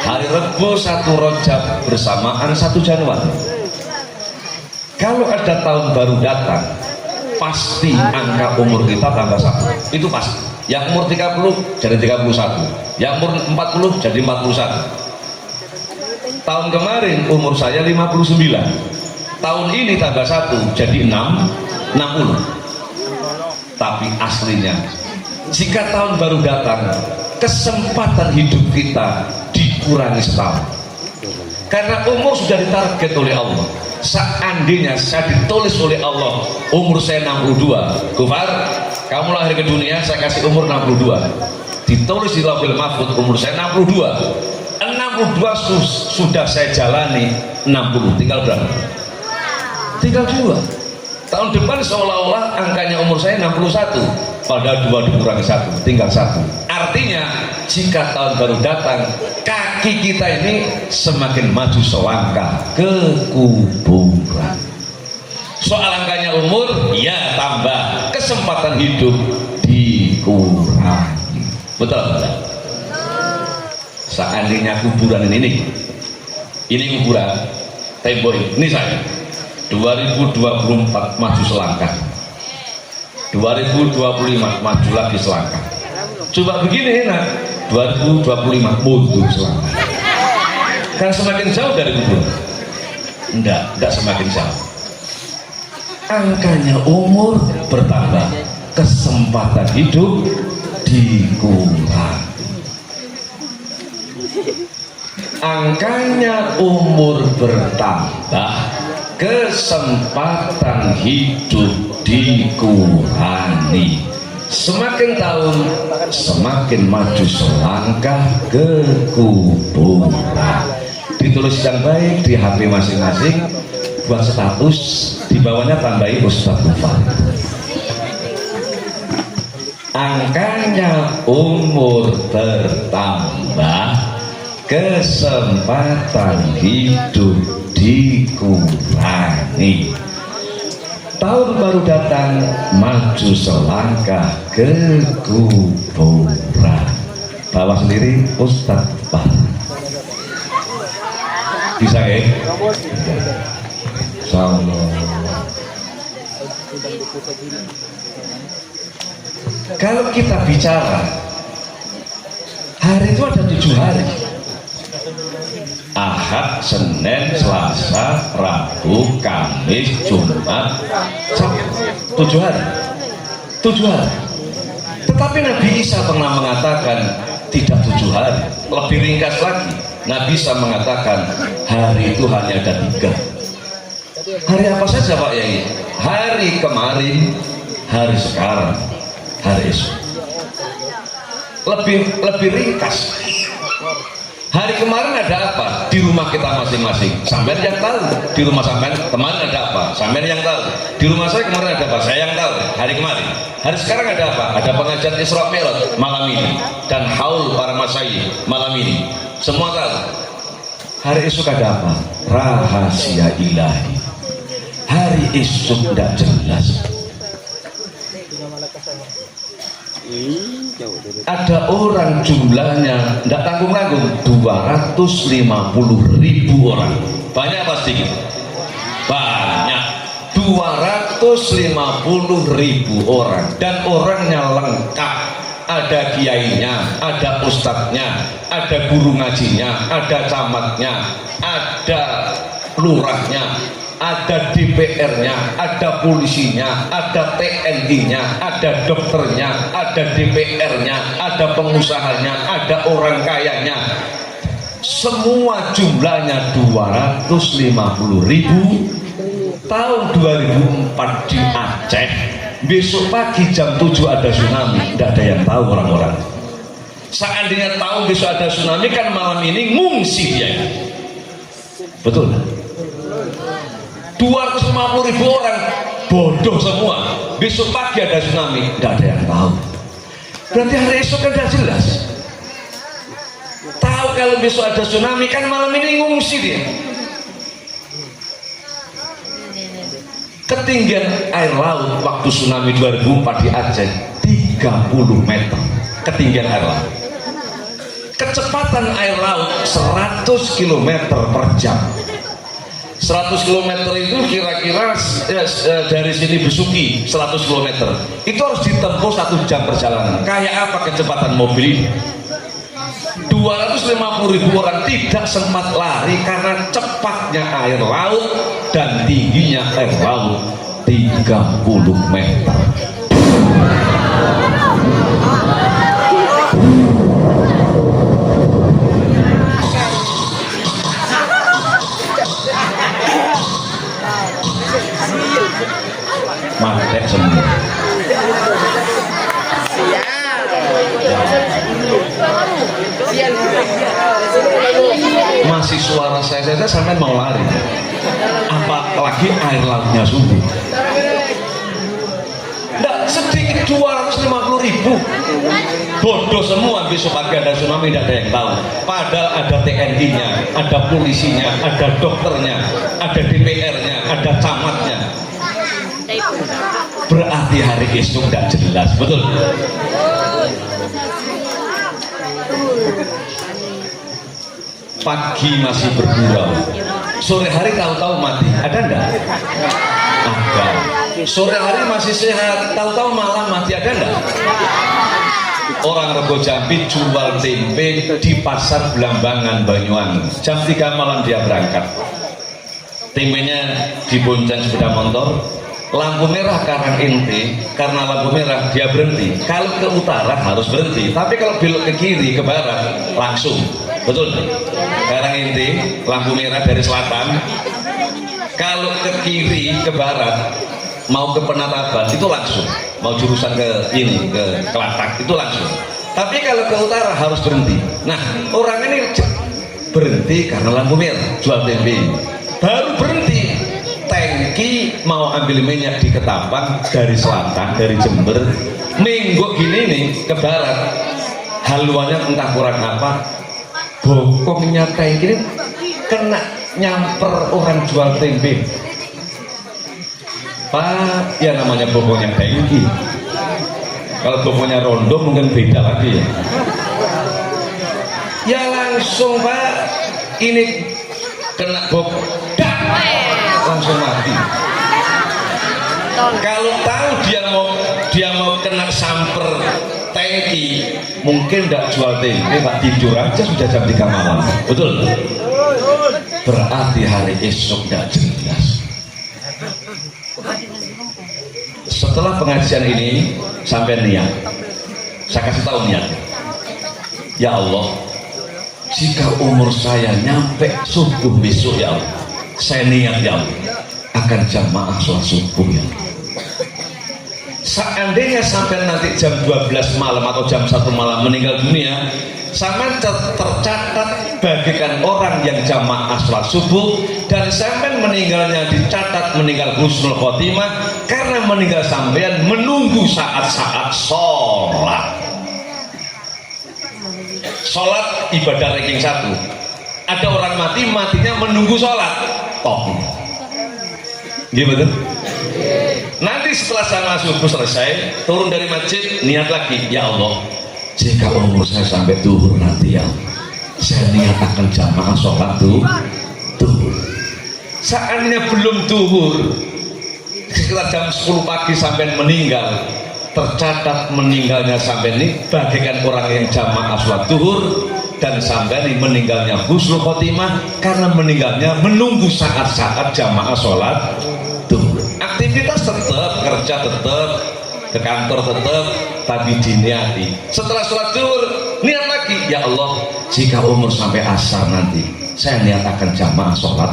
Hari Rebo 1 Rajab bersamaan 1 Januari. Kalau ada tahun baru datang, pasti angka umur kita tambah 1. Itu pasti. Yang umur 30 jadi 31, yang umur 40 jadi 41. Tahun kemarin umur saya 59, tahun ini tambah 1 jadi 60. Tapi aslinya, jika tahun baru datang, kesempatan hidup kita dikurangi setahun. Karena umur sudah ditarget oleh Allah. Seandainya saya ditulis oleh Allah umur saya 62, Gufar, kamu lahir ke dunia, saya kasih umur 62. Ditulis di Lauhul Mahfuz umur saya 62. 62 sudah saya jalani 60. Tinggal berapa? Tinggal 2. Tahun depan seolah-olah angkanya umur saya 61, padahal 2 dikurangi 1, tinggal 1. Artinya jika tahun baru datang, kaki kita ini semakin maju selangkah ke kuburan. Soal angkanya umur, ya tambah, kesempatan hidup dikurangi. Betul? Seandainya kuburan ini kuburan, tembok ini saya 2024 maju selangkah, 2025 maju lagi selangkah. Coba begini enak, 2025 mundur selangkah. Kan semakin jauh dari kuburan? Enggak semakin jauh. Angkanya umur bertambah, kesempatan hidup dikurangi. Angkanya umur bertambah, kesempatan hidup dikurangi. Semakin tahun semakin maju selangkah ke kuburan. Ditulis yang baik di HP masing-masing, buat status, di bawahnya tambahi Ustadz Gufar. Angkanya umur bertambah, kesempatan hidup dikurangi. Tahun baru datang, maju selangkah ke kuburan. Bawa sendiri Ustadz Gufar. Bisa ya? Kalau kita bicara hari itu ada 7 hari: Ahad, Senin, Selasa, Rabu, Kamis, Jumat, Sabtu. 7 hari. 7 hari. Tetapi Nabi Isa pernah mengatakan tidak 7 hari. Lebih ringkas lagi, Nabi Isa mengatakan hari itu hanya ada 3. Hari apa saja Pak Yai? Hari kemarin, hari sekarang, hari esok. Lebih ringkas. Hari kemarin ada apa? Di rumah kita masing-masing. Sampean yang tahu. Di rumah sampean kemarin ada apa? Sampean yang tahu. Di rumah saya kemarin ada apa? Saya yang tahu. Hari kemarin. Hari sekarang ada apa? Ada pengajian Isra Mi'raj malam ini dan haul para masyayikh malam ini. Semua tahu. Hari esok ada apa? Rahasia ilahi. Hari esok tidak jelas. Ada orang jumlahnya tidak tanggung-tanggung 250.000 orang. Banyak pasti? Banyak. 250.000 orang, dan orangnya lengkap. Ada kiainya, ada ustadznya, ada guru ngajinya, ada camatnya, ada lurahnya, ada DPR-nya, ada polisinya, ada TNI-nya, ada dokternya, ada DPR-nya, ada pengusahanya, ada orang kayanya. Semua jumlahnya 250.000. Tahun 2004 di Aceh, besok pagi jam 7 ada tsunami. Tidak ada yang tahu orang-orang. Seandainya tahu besok ada tsunami, kan malam ini ngungsi dia. Betul? 250.000 orang bodoh semua. Besok pagi ada tsunami, tidak ada yang tahu. Berarti hari esok kan sudah jelas. Tahu kalau besok ada tsunami, kan malam ini ngungsi dia. Ketinggian air laut waktu tsunami 2004 di Aceh 30 meter ketinggian air laut. Kecepatan air laut 100 km per jam. 100 km itu kira-kira dari sini Besuki 100 km itu harus ditempuh 1 jam perjalanan. Kayak apa kecepatan mobil ini? 250.000 orang tidak sempat lari karena cepatnya air laut dan tingginya air laut 30 meter. Mati semua. Masih suara saya saja sampai mau lari, apalagi air lautnya subuh. Tidak sedikit 250.000 bodoh semua. Besok pagi ada tsunami, tidak ada yang tahu. Padahal ada TNI-nya, ada polisinya, ada dokternya, ada DPR-nya, ada camatnya. Berarti hari esok tidak jelas. Betul? Pagi masih bergurau, sore hari tahu-tahu mati. Ada enggak? Ada. Sore hari masih sehat, tahu-tahu malam mati. Ada enggak? Orang Rego Jambi jual tempe di pasar Blambangan Banyuwangi, jam 3 malam dia berangkat. Tempenya dibonceng sepeda motor, lampu merah Karang Inti, karena lampu merah dia berhenti. Kalau ke utara harus berhenti, tapi kalau belok ke kiri ke barat langsung. betul? Sekarang inti lampu merah dari selatan, kalau ke kiri ke barat mau ke Penataban itu langsung, mau jurusan ke ini ke Kelatak itu langsung. Tapi kalau ke utara harus berhenti. Nah orang ini berhenti karena lampu merah jual tempe, baru berhenti tangki mau ambil minyak di Ketapang dari selatan dari Jember minggu gini nih ke barat, haluannya entah kurang apa, bokongnya tangki ini kena nyamper orang jual tempe. Pak, ya namanya bokongnya tangki, kalau bokongnya rondo mungkin beda lagi ya. Ya langsung Pak, ini kena bokong langsung mati. Kalau tahu dia mau kena samper tangki, mungkin tidak jual tempe Pak, tidur aja sudah jam 3 malam. Betul? Berarti hari esok tidak jelas. Setelah pengajian ini sampai niat, saya kasih tahu niat. Ya Allah, jika umur saya nyampe subuh besok ya Allah, saya niat ya Allah akan jamaah sholat subuh ya Allah. Seandainya sampai nanti jam 12 malam atau jam 1 malam meninggal dunia, sama tercatat bagikan orang yang jamaah sholat subuh, dan sampai meninggalnya dicatat meninggal husnul khotimah karena meninggal sampean menunggu saat-saat sholat. Sholat ibadah ranking 1. Ada orang matinya menunggu sholat. Top. Gimana? Nanti setelah jamaah subuh selesai, turun dari masjid, niat lagi, ya Allah, jika umur saya sampai duhur nanti ya, saya niat akan jamaah sholat duhur. Seandainya belum duhur, sekitar jam 10 pagi sampai meninggal, tercatat meninggalnya sampai ini bagikan orang yang jamaah sholat duhur, dan sampai ini meninggalnya husnul khotimah karena meninggalnya menunggu saat-saat jamaah sholat duhur. Aktivitas tetap, kerja tetap, ke kantor tetap, tapi diniati. Setelah sholat duhur, niat lagi, ya Allah, jika umur sampai asar nanti, saya niat akan jamaah sholat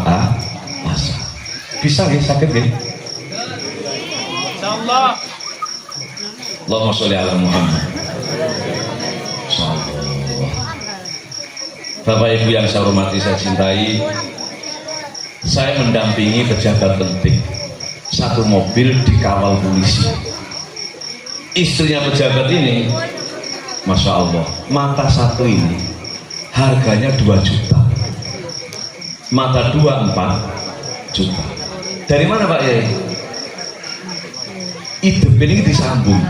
asar. Bisa nggak? Sakit nggak? Insyaallah. Allahumma sholli ala Muhammad. Bapak Ibu yang saya hormati, saya cintai, saya mendampingi pejabat penting. Satu mobil dikawal polisi. Istrinya pejabat ini, Masya Allah, mata satu ini harganya 2 juta, mata 2 4 juta. Dari mana Pak Yai? Hidup ini disambung,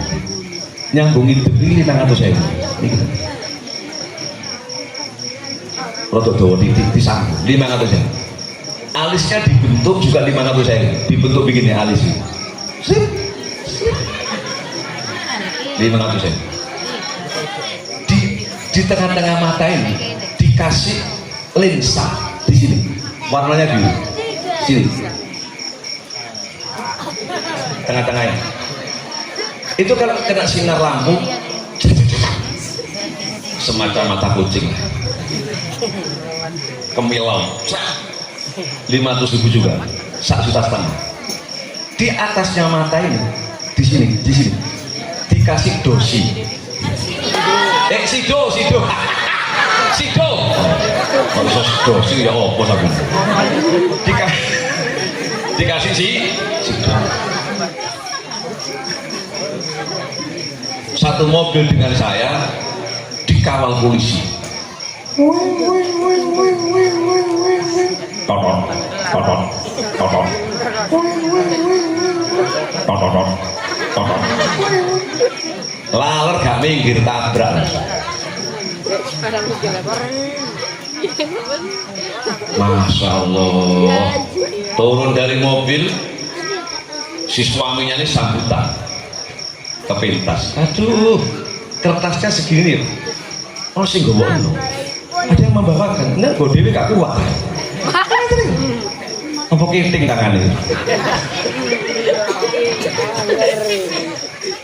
nyambung hidup ini 500.000. Ini rotok dawa titik disambung 500.000. Alisnya dibentuk juga 500.000, dibentuk begini alisnya. 500.000. Di tengah-tengah mata ini dikasih lensa di sini, warnanya biru. Sini. Tengah-tengahnya. Itu kalau kena sinar lampu semacam mata kucing. Kemilau. 500.000 juga, 1,5 juta. Di atasnya mata ini, di sini dikasih dosi. Sido. Maksud dosi ya apa sabu? Dikasih sido. Satu mobil dengan saya dikawal polisi. Totot. Laler gak minggir, tabrak. Masya Allah, turun dari mobil, si suaminya ini sambutan kepintas. Aduh, kertasnya segini. Oh sih gue bohong. Ada yang membawakan, enggak, gue dewi gak kuat. Apa kiting tangannya?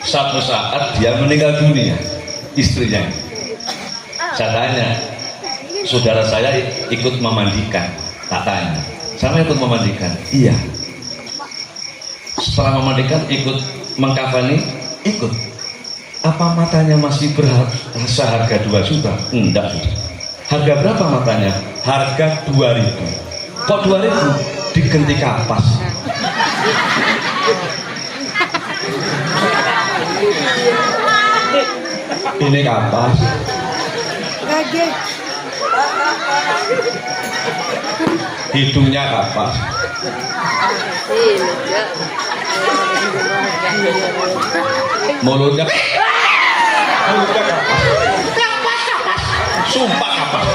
Suatu saat dia meninggal dunia, istrinya. Saya tanya, saudara saya ikut memandikan. Tak tanya, sama ikut memandikan? Iya. Setelah memandikan ikut mengkafani? Ikut. Apa matanya masih seharga 2 juta? Enggak. Harga berapa matanya? Harga 2.000. Kok 2.000? Diganti kapas. Ini kapas. Kaget. Hidungnya kapas. Mulutnya kapas. Sumpah kapas.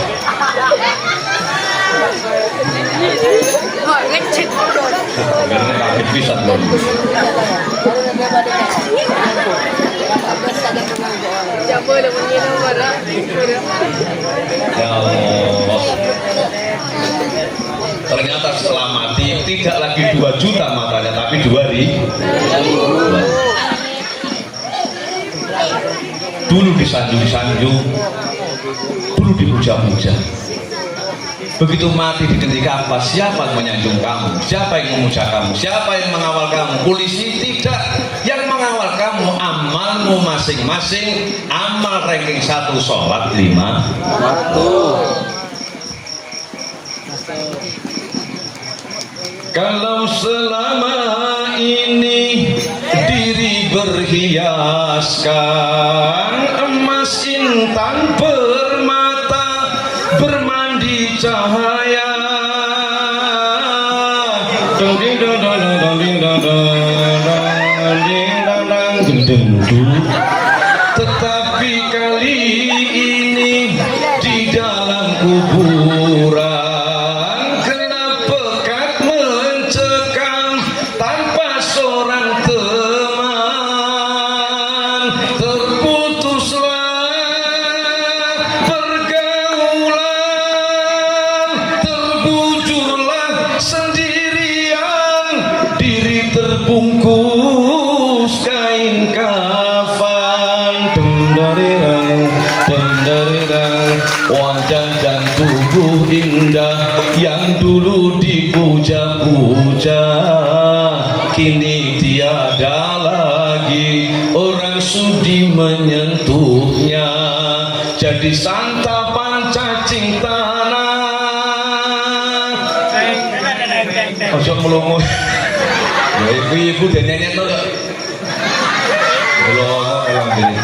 Kok ngecek. Karena kaget bisa belum. Ya Allah. Ternyata setelah mati tidak lagi 2 juta matanya, tapi 2.000. Dulu disanjung-sanjung, dulu dipuja-puja. Begitu mati diganti kapas, siapa yang menyanjung kamu? Siapa yang memuja kamu? Siapa yang mengawal kamu? Polisi tidak. Yang mengawal kamu amalmu masing-masing. Amal ranking 1 sholat 5 waktu. Kalau selama ini diri berhiaskan emas intan permata bermandi cahaya, tetapi kali ini di dalam kuburan kena pekat mencekam tanpa seorang teman, terputuslah pergaulan, terbujurlah sendirian, diri terbungkus kain kafan, wajah dan tubuh indah yang dulu dipuja-puja kini tiada lagi orang sudi menyentuhnya, jadi santapan cacing tanah. Ojo melongo. Ya ibu dan nyanyi tuh. Melongo orang gini.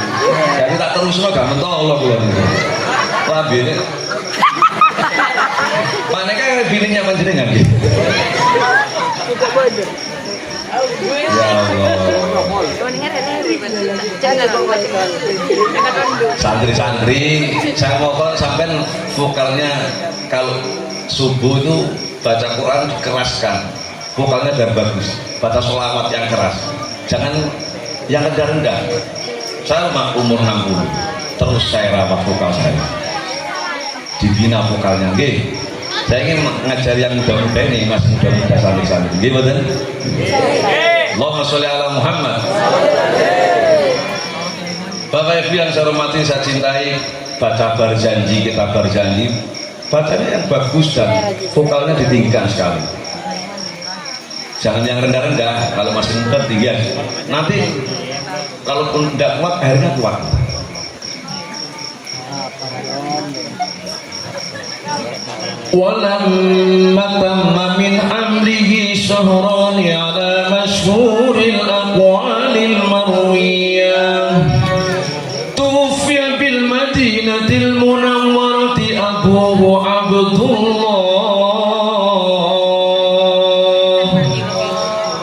Jadi tak terus lo gak mentolok lo. Wah bini. Mana kan bini nyaman jenengan gitu. Ya Allah. Santri-santri, saya mohon sampai vokalnya kalau subuh itu baca Quran dikeraskan, vokalnya biar bagus. Baca sholawat yang keras, jangan yang rendah-rendah. Saya umur 60, terus saya rawat vokal saya, dibina vokalnya. Nggih, saya ingin ngajar yang muda-muda ini, mas muda-muda santri-santri. Nggih, betul? Allahumma sholli ala Muhammad. Bapak Ibu yang saya hormati, saya cintai, baca berjanji, kita berjanji, bacanya yang bagus dan vokalnya ditinggikan sekali. Jangan yang rendah-rendah, kalau masih muda tinggi. Nanti kalau pun tidak kuat, akhirnya kuat. Walamma tamma min amrihi shahrani ala mashhuril aqwalil marwiyah tufiya bil madinatil munawwarati abuhu Abdullah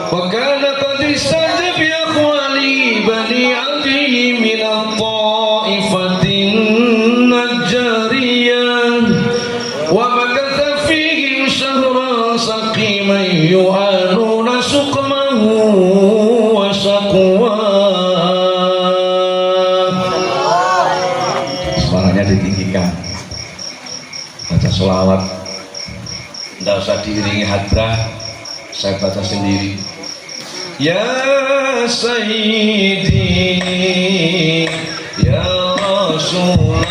wa kana qad istajab bi aqwali bani abdihi min at-ta'ifatin najjariyah wa makatha fihim shahran saqiman yu'anuna suqmahu wa saqwah. Suaranya ditinggikan, baca sholawat, tidak usah diiringi hadrah, saya baca sendiri. Ya Sayyidi Ya Rasulullah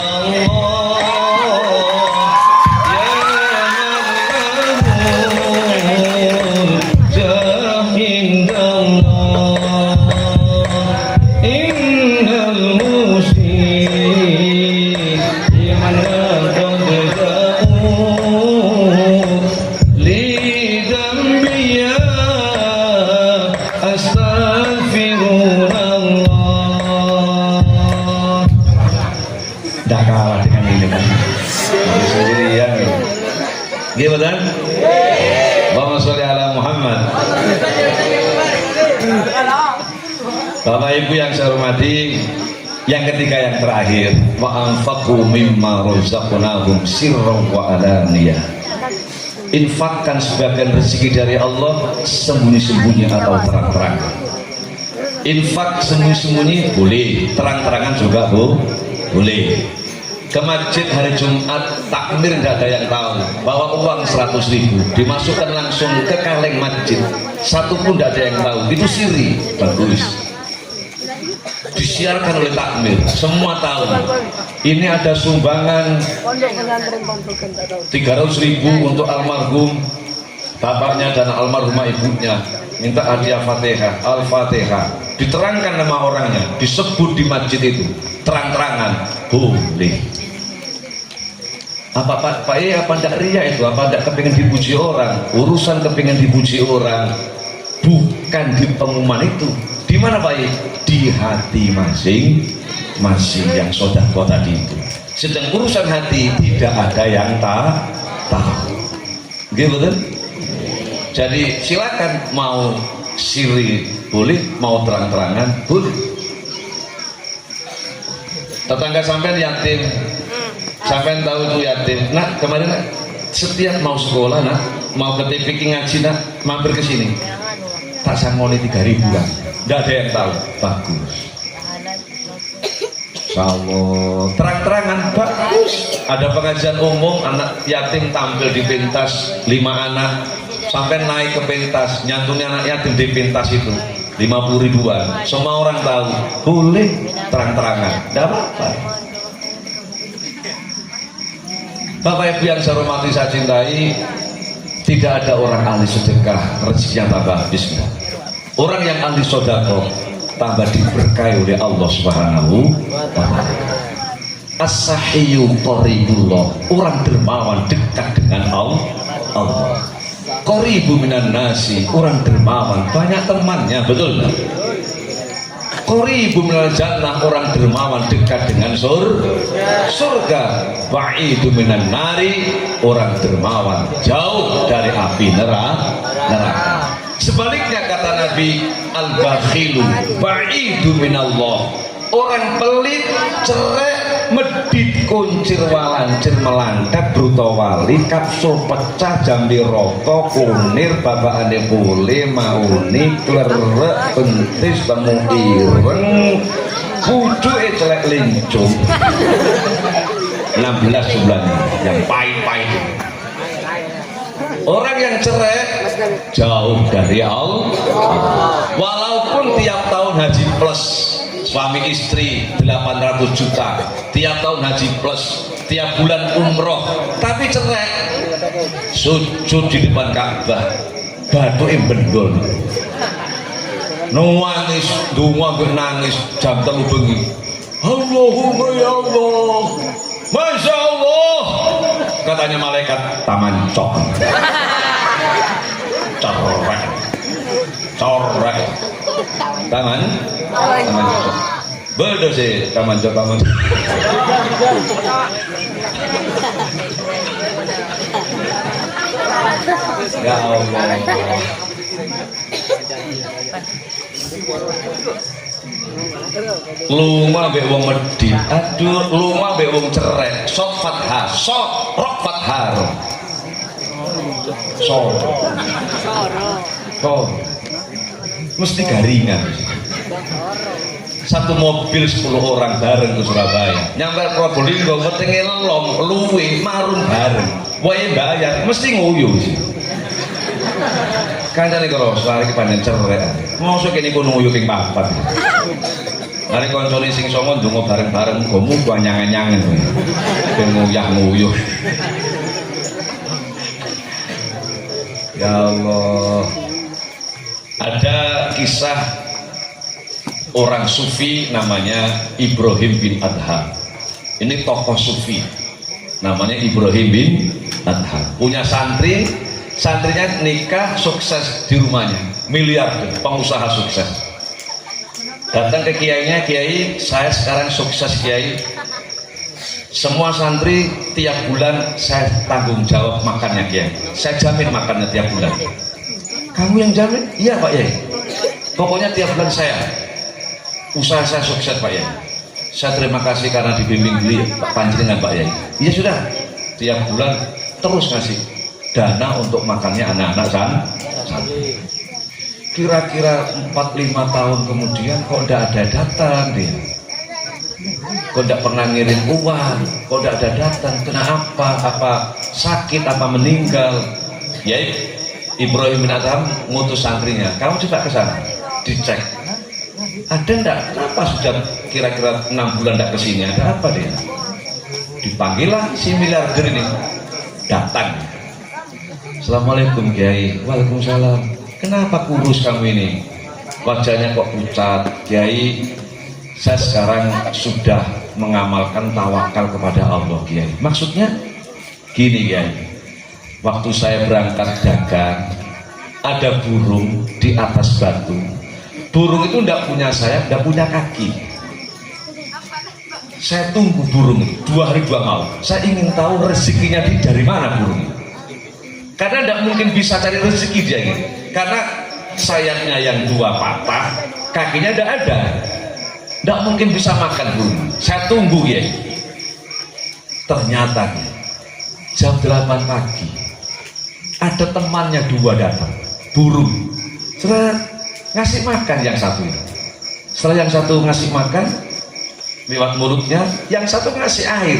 Gimana? Allahumma sholli ala Muhammad. Bapak Ibu yang saya hormati, yang ketiga yang terakhir, wa anfaqu mimma razaqnahum sirran wa alaniyah. Infakkan sebagian rezeki dari Allah sembunyi-sembunyi atau terang-terangan. Infak sembunyi-sembunyi boleh, terang-terangan juga boleh. Ke masjid hari Jumat takmir tidak ada yang tahu, bawa uang 100.000 dimasukkan langsung ke kaleng masjid, satu pun tidak ada yang tahu, itu siri, bagus. Disiarkan oleh takmir, semua tahu. Ini ada sumbangan 300.000 untuk almarhum bapaknya dan almarhumah ibunya, minta hadiah Fatihah, Al-Fatihah, diterangkan nama orangnya, disebut di masjid itu, terang-terangan, boleh. Apa Pak apa ndak ria itu, apa ndak kepingin dipuji orang? Urusan kepingin dipuji orang bukan di pengumuman itu. Di mana Pak? Di hati masing-masing yang sodako tadi itu. Sedang urusan hati tidak ada yang tahu. Gitu. Jadi silakan, mau siri boleh, mau terang-terangan boleh. Tetangga sampean yatim, sampean tahu itu yatim. Nah kemarin nak, setiap mau sekolah nak, mau ke TPK ngaji nak, mampir ke sini. Tak sangoni 3.000 kan. Tidak ada yang tahu, bagus. Insyaallah terang-terangan bagus. Ada pengajian umum, anak yatim tampil di pentas 5 anak, sampai naik ke pentas, nyantungnya anak yatim di pentas itu 50.000-an. Semua orang tahu, boleh terang-terangan, tidak apa-apa. Bapak Ibu yang saya hormati, saya cintai, tidak ada orang ahli sedekah rezekinya tambah habis. Orang yang ahli sodako tambah diberkahi oleh Allah Subhanahu wa ta'ala. As-sahiyyu qaribullah, orang dermawan dekat dengan Allah. Qaribu minan nasi, orang dermawan banyak temannya, betul. Qaribu minal jannah, orang dermawan dekat dengan surga. Ba'idu minan nari, orang dermawan jauh dari api neraka. Sebaliknya kata Nabi, al-bakhilu ba'idu minallah, orang pelit, cerek, medit, kuncir walancir, melandap, bruto wali, kapsul pecah, jambi rokok, kunir, babakane pule, mauni, klerek, pentis, temu ireng, bujuke celek lincung. 16 jumlahnya yang pahit-pahit. Orang yang cerai jauh dari Allah. Walaupun tiap tahun haji plus, suami istri 800 juta, tiap tahun haji plus, tiap bulan umroh, tapi cerai, sujud di depan Ka'bah, batu bendol, nangis, dunga nangis, jam 3 bengi. Allahumma ya Allah, Masya Allah, katanya malaikat, taman cok, corek, taman cok, bedo sih taman cok. Ya Allah. Luma mbek wong medhit, aduh luma mbek wong cerek, sok fathah, sok rok fathah. Mesti garingan. Satu mobil 10 orang bareng ke Surabaya, nyampe Probolinggo wetenge lelom, luwe marun bareng. Wae bayar mesti nguyu sih. Kancane karo iki pancen cerek. Mosok kene kono nguyu ping 4. Mari koncone sing songo ndonga bareng-bareng muga muga anyangan-anyangan ben nguyah-nguyuh. Ya Allah. Ada kisah orang sufi namanya Ibrahim bin Adham. Ini tokoh sufi namanya Ibrahim bin Adham. Punya santri, santrinya nikah sukses di rumahnya, miliarder, pengusaha sukses. Datang ke kiainya, kiai saya sekarang sukses kiai, Semua santri tiap bulan saya tanggung jawab makannya Kiai. Saya jamin makannya tiap bulan. Kamu yang jamin? Iya Pak Yai. Pokoknya tiap bulan saya. Usaha saya sukses Pak Yai. Saya terima kasih karena dibimbing beliau Pak Panjenengan Pak Yai. Iya sudah. Tiap bulan terus ngasih dana untuk makannya anak-anak santri. Kira-kira 4-5 tahun kemudian kok tidak ada datang dia. Kok tidak pernah ngirim uang, kok tidak ada datang, kenapa? Apa sakit, apa meninggal? Ya, Ibrahim bin Adham ngutus santrinya, kamu coba ke sana, dicek. Ada enggak? Kenapa sudah kira-kira 6 bulan tidak kesini? Ada apa dia? Dipanggillah si miliarder ini, datang. Assalamualaikum Kiai. Waalaikumsalam. Kenapa kurus kamu ini? Wajahnya kok pucat, Kiai. Saya sekarang sudah mengamalkan tawakal kepada Allah Kiai. Maksudnya gini Kiai, waktu saya berangkat dagang ada burung di atas batu. Burung itu tidak punya sayap, tidak punya kaki. Saya tunggu burung itu 2 hari 2 malam. Saya ingin tahu rezekinya dari mana burung itu. Karena tidak mungkin bisa cari rezeki dia ini. Karena sayapnya yang 2 patah, kakinya tidak ada. Tidak mungkin bisa makan burung. Saya tunggu ya. Ternyata jam 8 pagi ada temannya 2 datang, burung. Setelah ngasih makan yang satu itu. Setelah yang satu ngasih makan lewat mulutnya, yang satu ngasih air.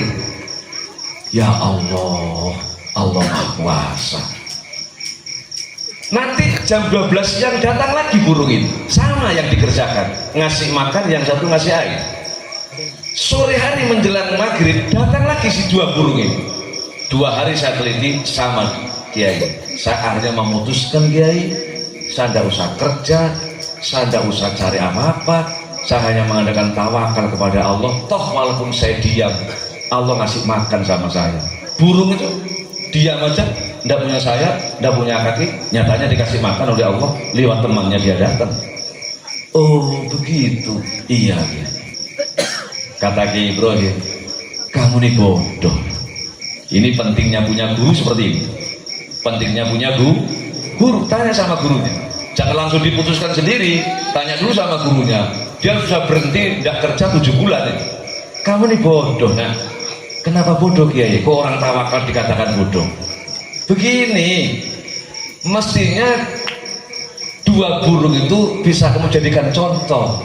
Ya Allah, Allah Maha Kuasa. Nanti jam 12 siang datang lagi burung ini, sama yang dikerjakan, ngasih makan, yang satu ngasih air. Sore hari menjelang maghrib datang lagi si 2 burung ini. 2 hari saya teliti sama Kiai. Saya akhirnya memutuskan Kiai, saya tidak usah kerja, saya tidak usah cari apa-apa, saya hanya mengadakan tawakal kepada Allah. Toh walaupun saya diam, Allah ngasih makan sama saya. Burung itu diam aja, tidak punya sayap, tidak punya kaki, nyatanya dikasih makan oleh Allah lewat temannya dia datang. Oh begitu, iya. Kata Kiai Ibrahim, kamu nih bodoh. Ini pentingnya punya guru seperti ini. Pentingnya punya guru, tanya sama gurunya. Jangan langsung diputuskan sendiri, tanya dulu sama gurunya. Dia sudah berhenti, tidak kerja 7 bulan. Kamu nih bodoh. Nah, kenapa bodoh Kiai? Kok orang tawakal dikatakan bodoh? Begini, mestinya 2 burung itu bisa kamu jadikan contoh.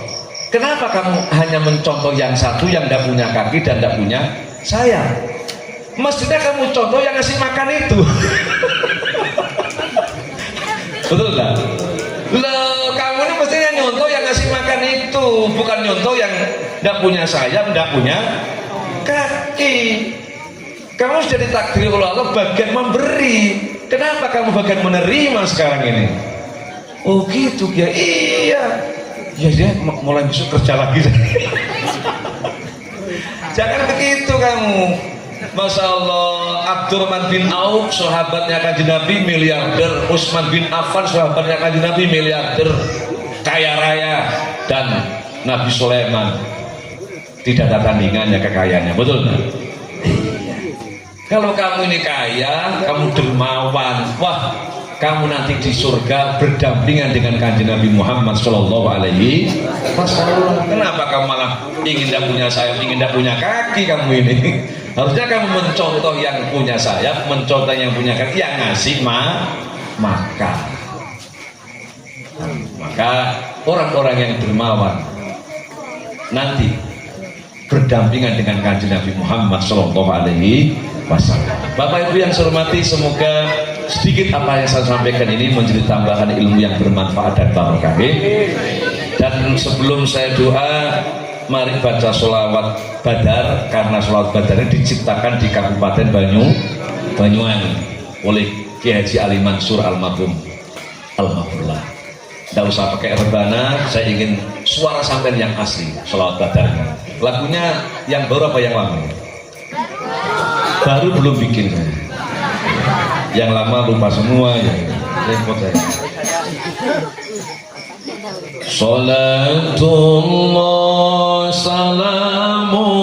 Kenapa kamu hanya mencontoh yang satu yang tidak punya kaki dan tidak punya sayap? Mestinya kamu contoh yang ngasih makan itu. Betul tak? Loh, kamu ini mestinya nyontoh yang ngasih makan itu, bukan nyontoh yang tidak punya sayap, tidak punya kaki. Kamu sudah ditakdir oleh Allah bagian memberi. Kenapa kamu bagian menerima sekarang ini? Oh gitu ya. Iya. Ya dia mulai besok kerja lagi. Jangan begitu kamu. Masya Allah, Abdurrahman bin Auf sahabatnya Kanjeng Nabi miliarder, Utsman bin Affan sahabatnya Kanjeng Nabi miliarder, kaya raya, dan Nabi Sulaiman tidak ada tandingannya kekayaannya. Betul nggak? Kalau kamu ini kaya, kamu dermawan, wah, kamu nanti di surga berdampingan dengan Kanjeng Nabi Muhammad Shallallahu Alaihi Wasallam. Kenapa kamu malah ingin tidak punya sayap, ingin tidak punya kaki kamu ini? Harusnya kamu mencontoh yang punya sayap, mencontoh yang punya kaki, yang ngasih makan. Maka orang-orang yang dermawan nanti berdampingan dengan Kanjeng Nabi Muhammad Shallallahu Alaihi Wasallam. Bapak Ibu yang saya hormati, semoga sedikit apa yang saya sampaikan ini menjadi tambahan ilmu yang bermanfaat dan barokah. Dan sebelum saya doa, mari baca sholawat Badar, karena sholawat Badar ini diciptakan di Kabupaten Banyuwangi oleh Kiai Haji Ali Mansur Almarhum Almarhumlah. Tidak usah pakai rebana, saya ingin suara sampean yang asli sholawat Badar. Lagunya yang baru apa yang lama? Baru belum bikin. Yang lama lupa semua ya. Repot ya. Salatullah salamullah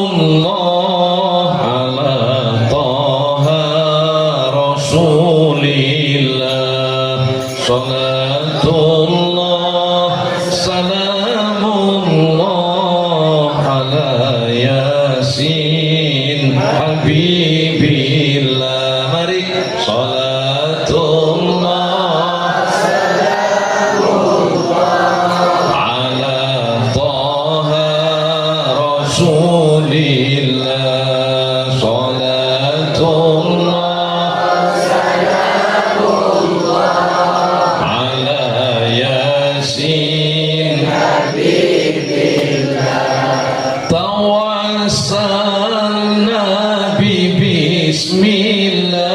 Rasulillah. Salatullah salamullah ala Yasin Habibillah. Mari salatullah ala Taha Rasulillah. Salatullah ala Yasin tawassalna bismillah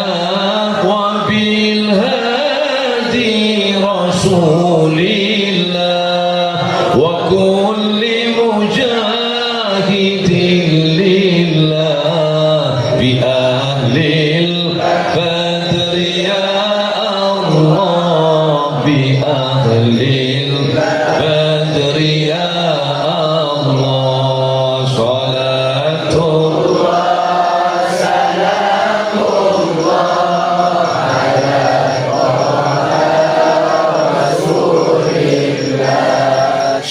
wa bil hadi Rasulillah wa kulli mujahidin lillah bi ahlil badri ya Allah, bi ahlil badri ya Allah. Salatullah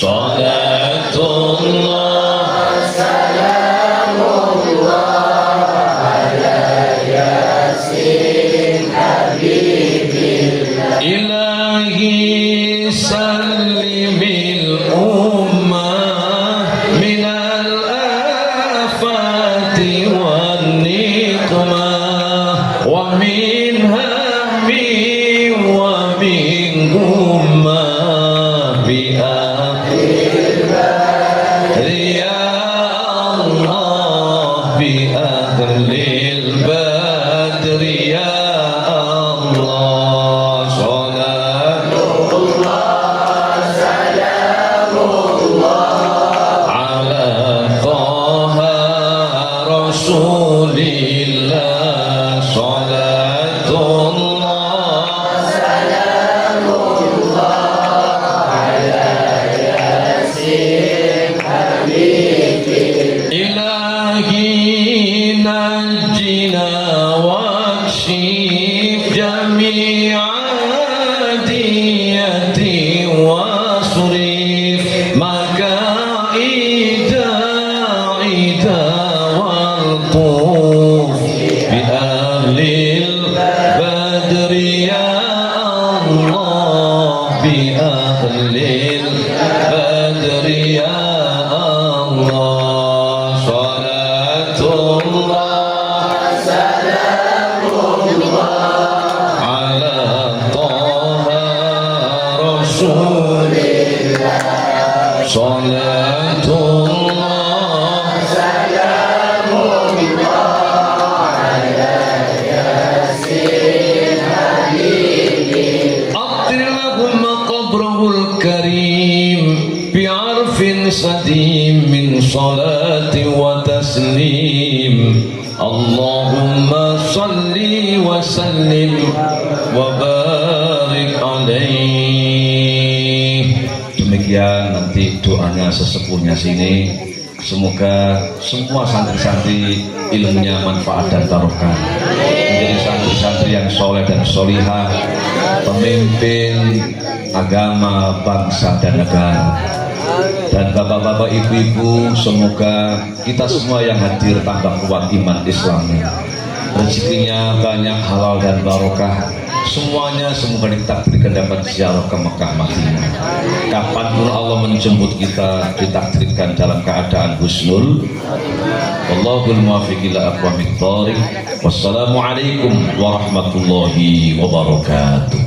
salatullah ilahi sallimil ummah minal afati wan nikmah wa min hammi wa min gummah bi ya Allah, bi ahlil badri ya Allah. Salatullah ala Taha Rasulillah. Salatullah ilahi najjina wakshif jami'adiyati wasrif makaida ida waltuf bi ahlil badri ya Allah, bi ahlil badri ya Allah. Salatullah ala Taha Rasulillah. Salatullah أطلهم قبره الكريم بعرف سديم من صلاة وتسليم اللهم صل وسلم وبارك عليه. Demikian nanti doanya sesepuhnya sini. Semoga semua santri-santri ilmunya manfaat dan barokah, menjadi santri-santri yang soleh dan solihah, pemimpin agama, bangsa dan negara. Dan bapak-bapak, ibu-ibu, semoga kita semua yang hadir tambah kuat iman Islamnya, rezekinya banyak, halal dan barokah. Semuanya semoga ditakdirkan dapat ziarah ke Mekah Madinah. Kapanpun Allah menjemput kita, ditakdirkan dalam keadaan husnul. Wallahul muwaffiq ila aqwamit thoriq. Wassalamualaikum warahmatullahi wabarakatuh.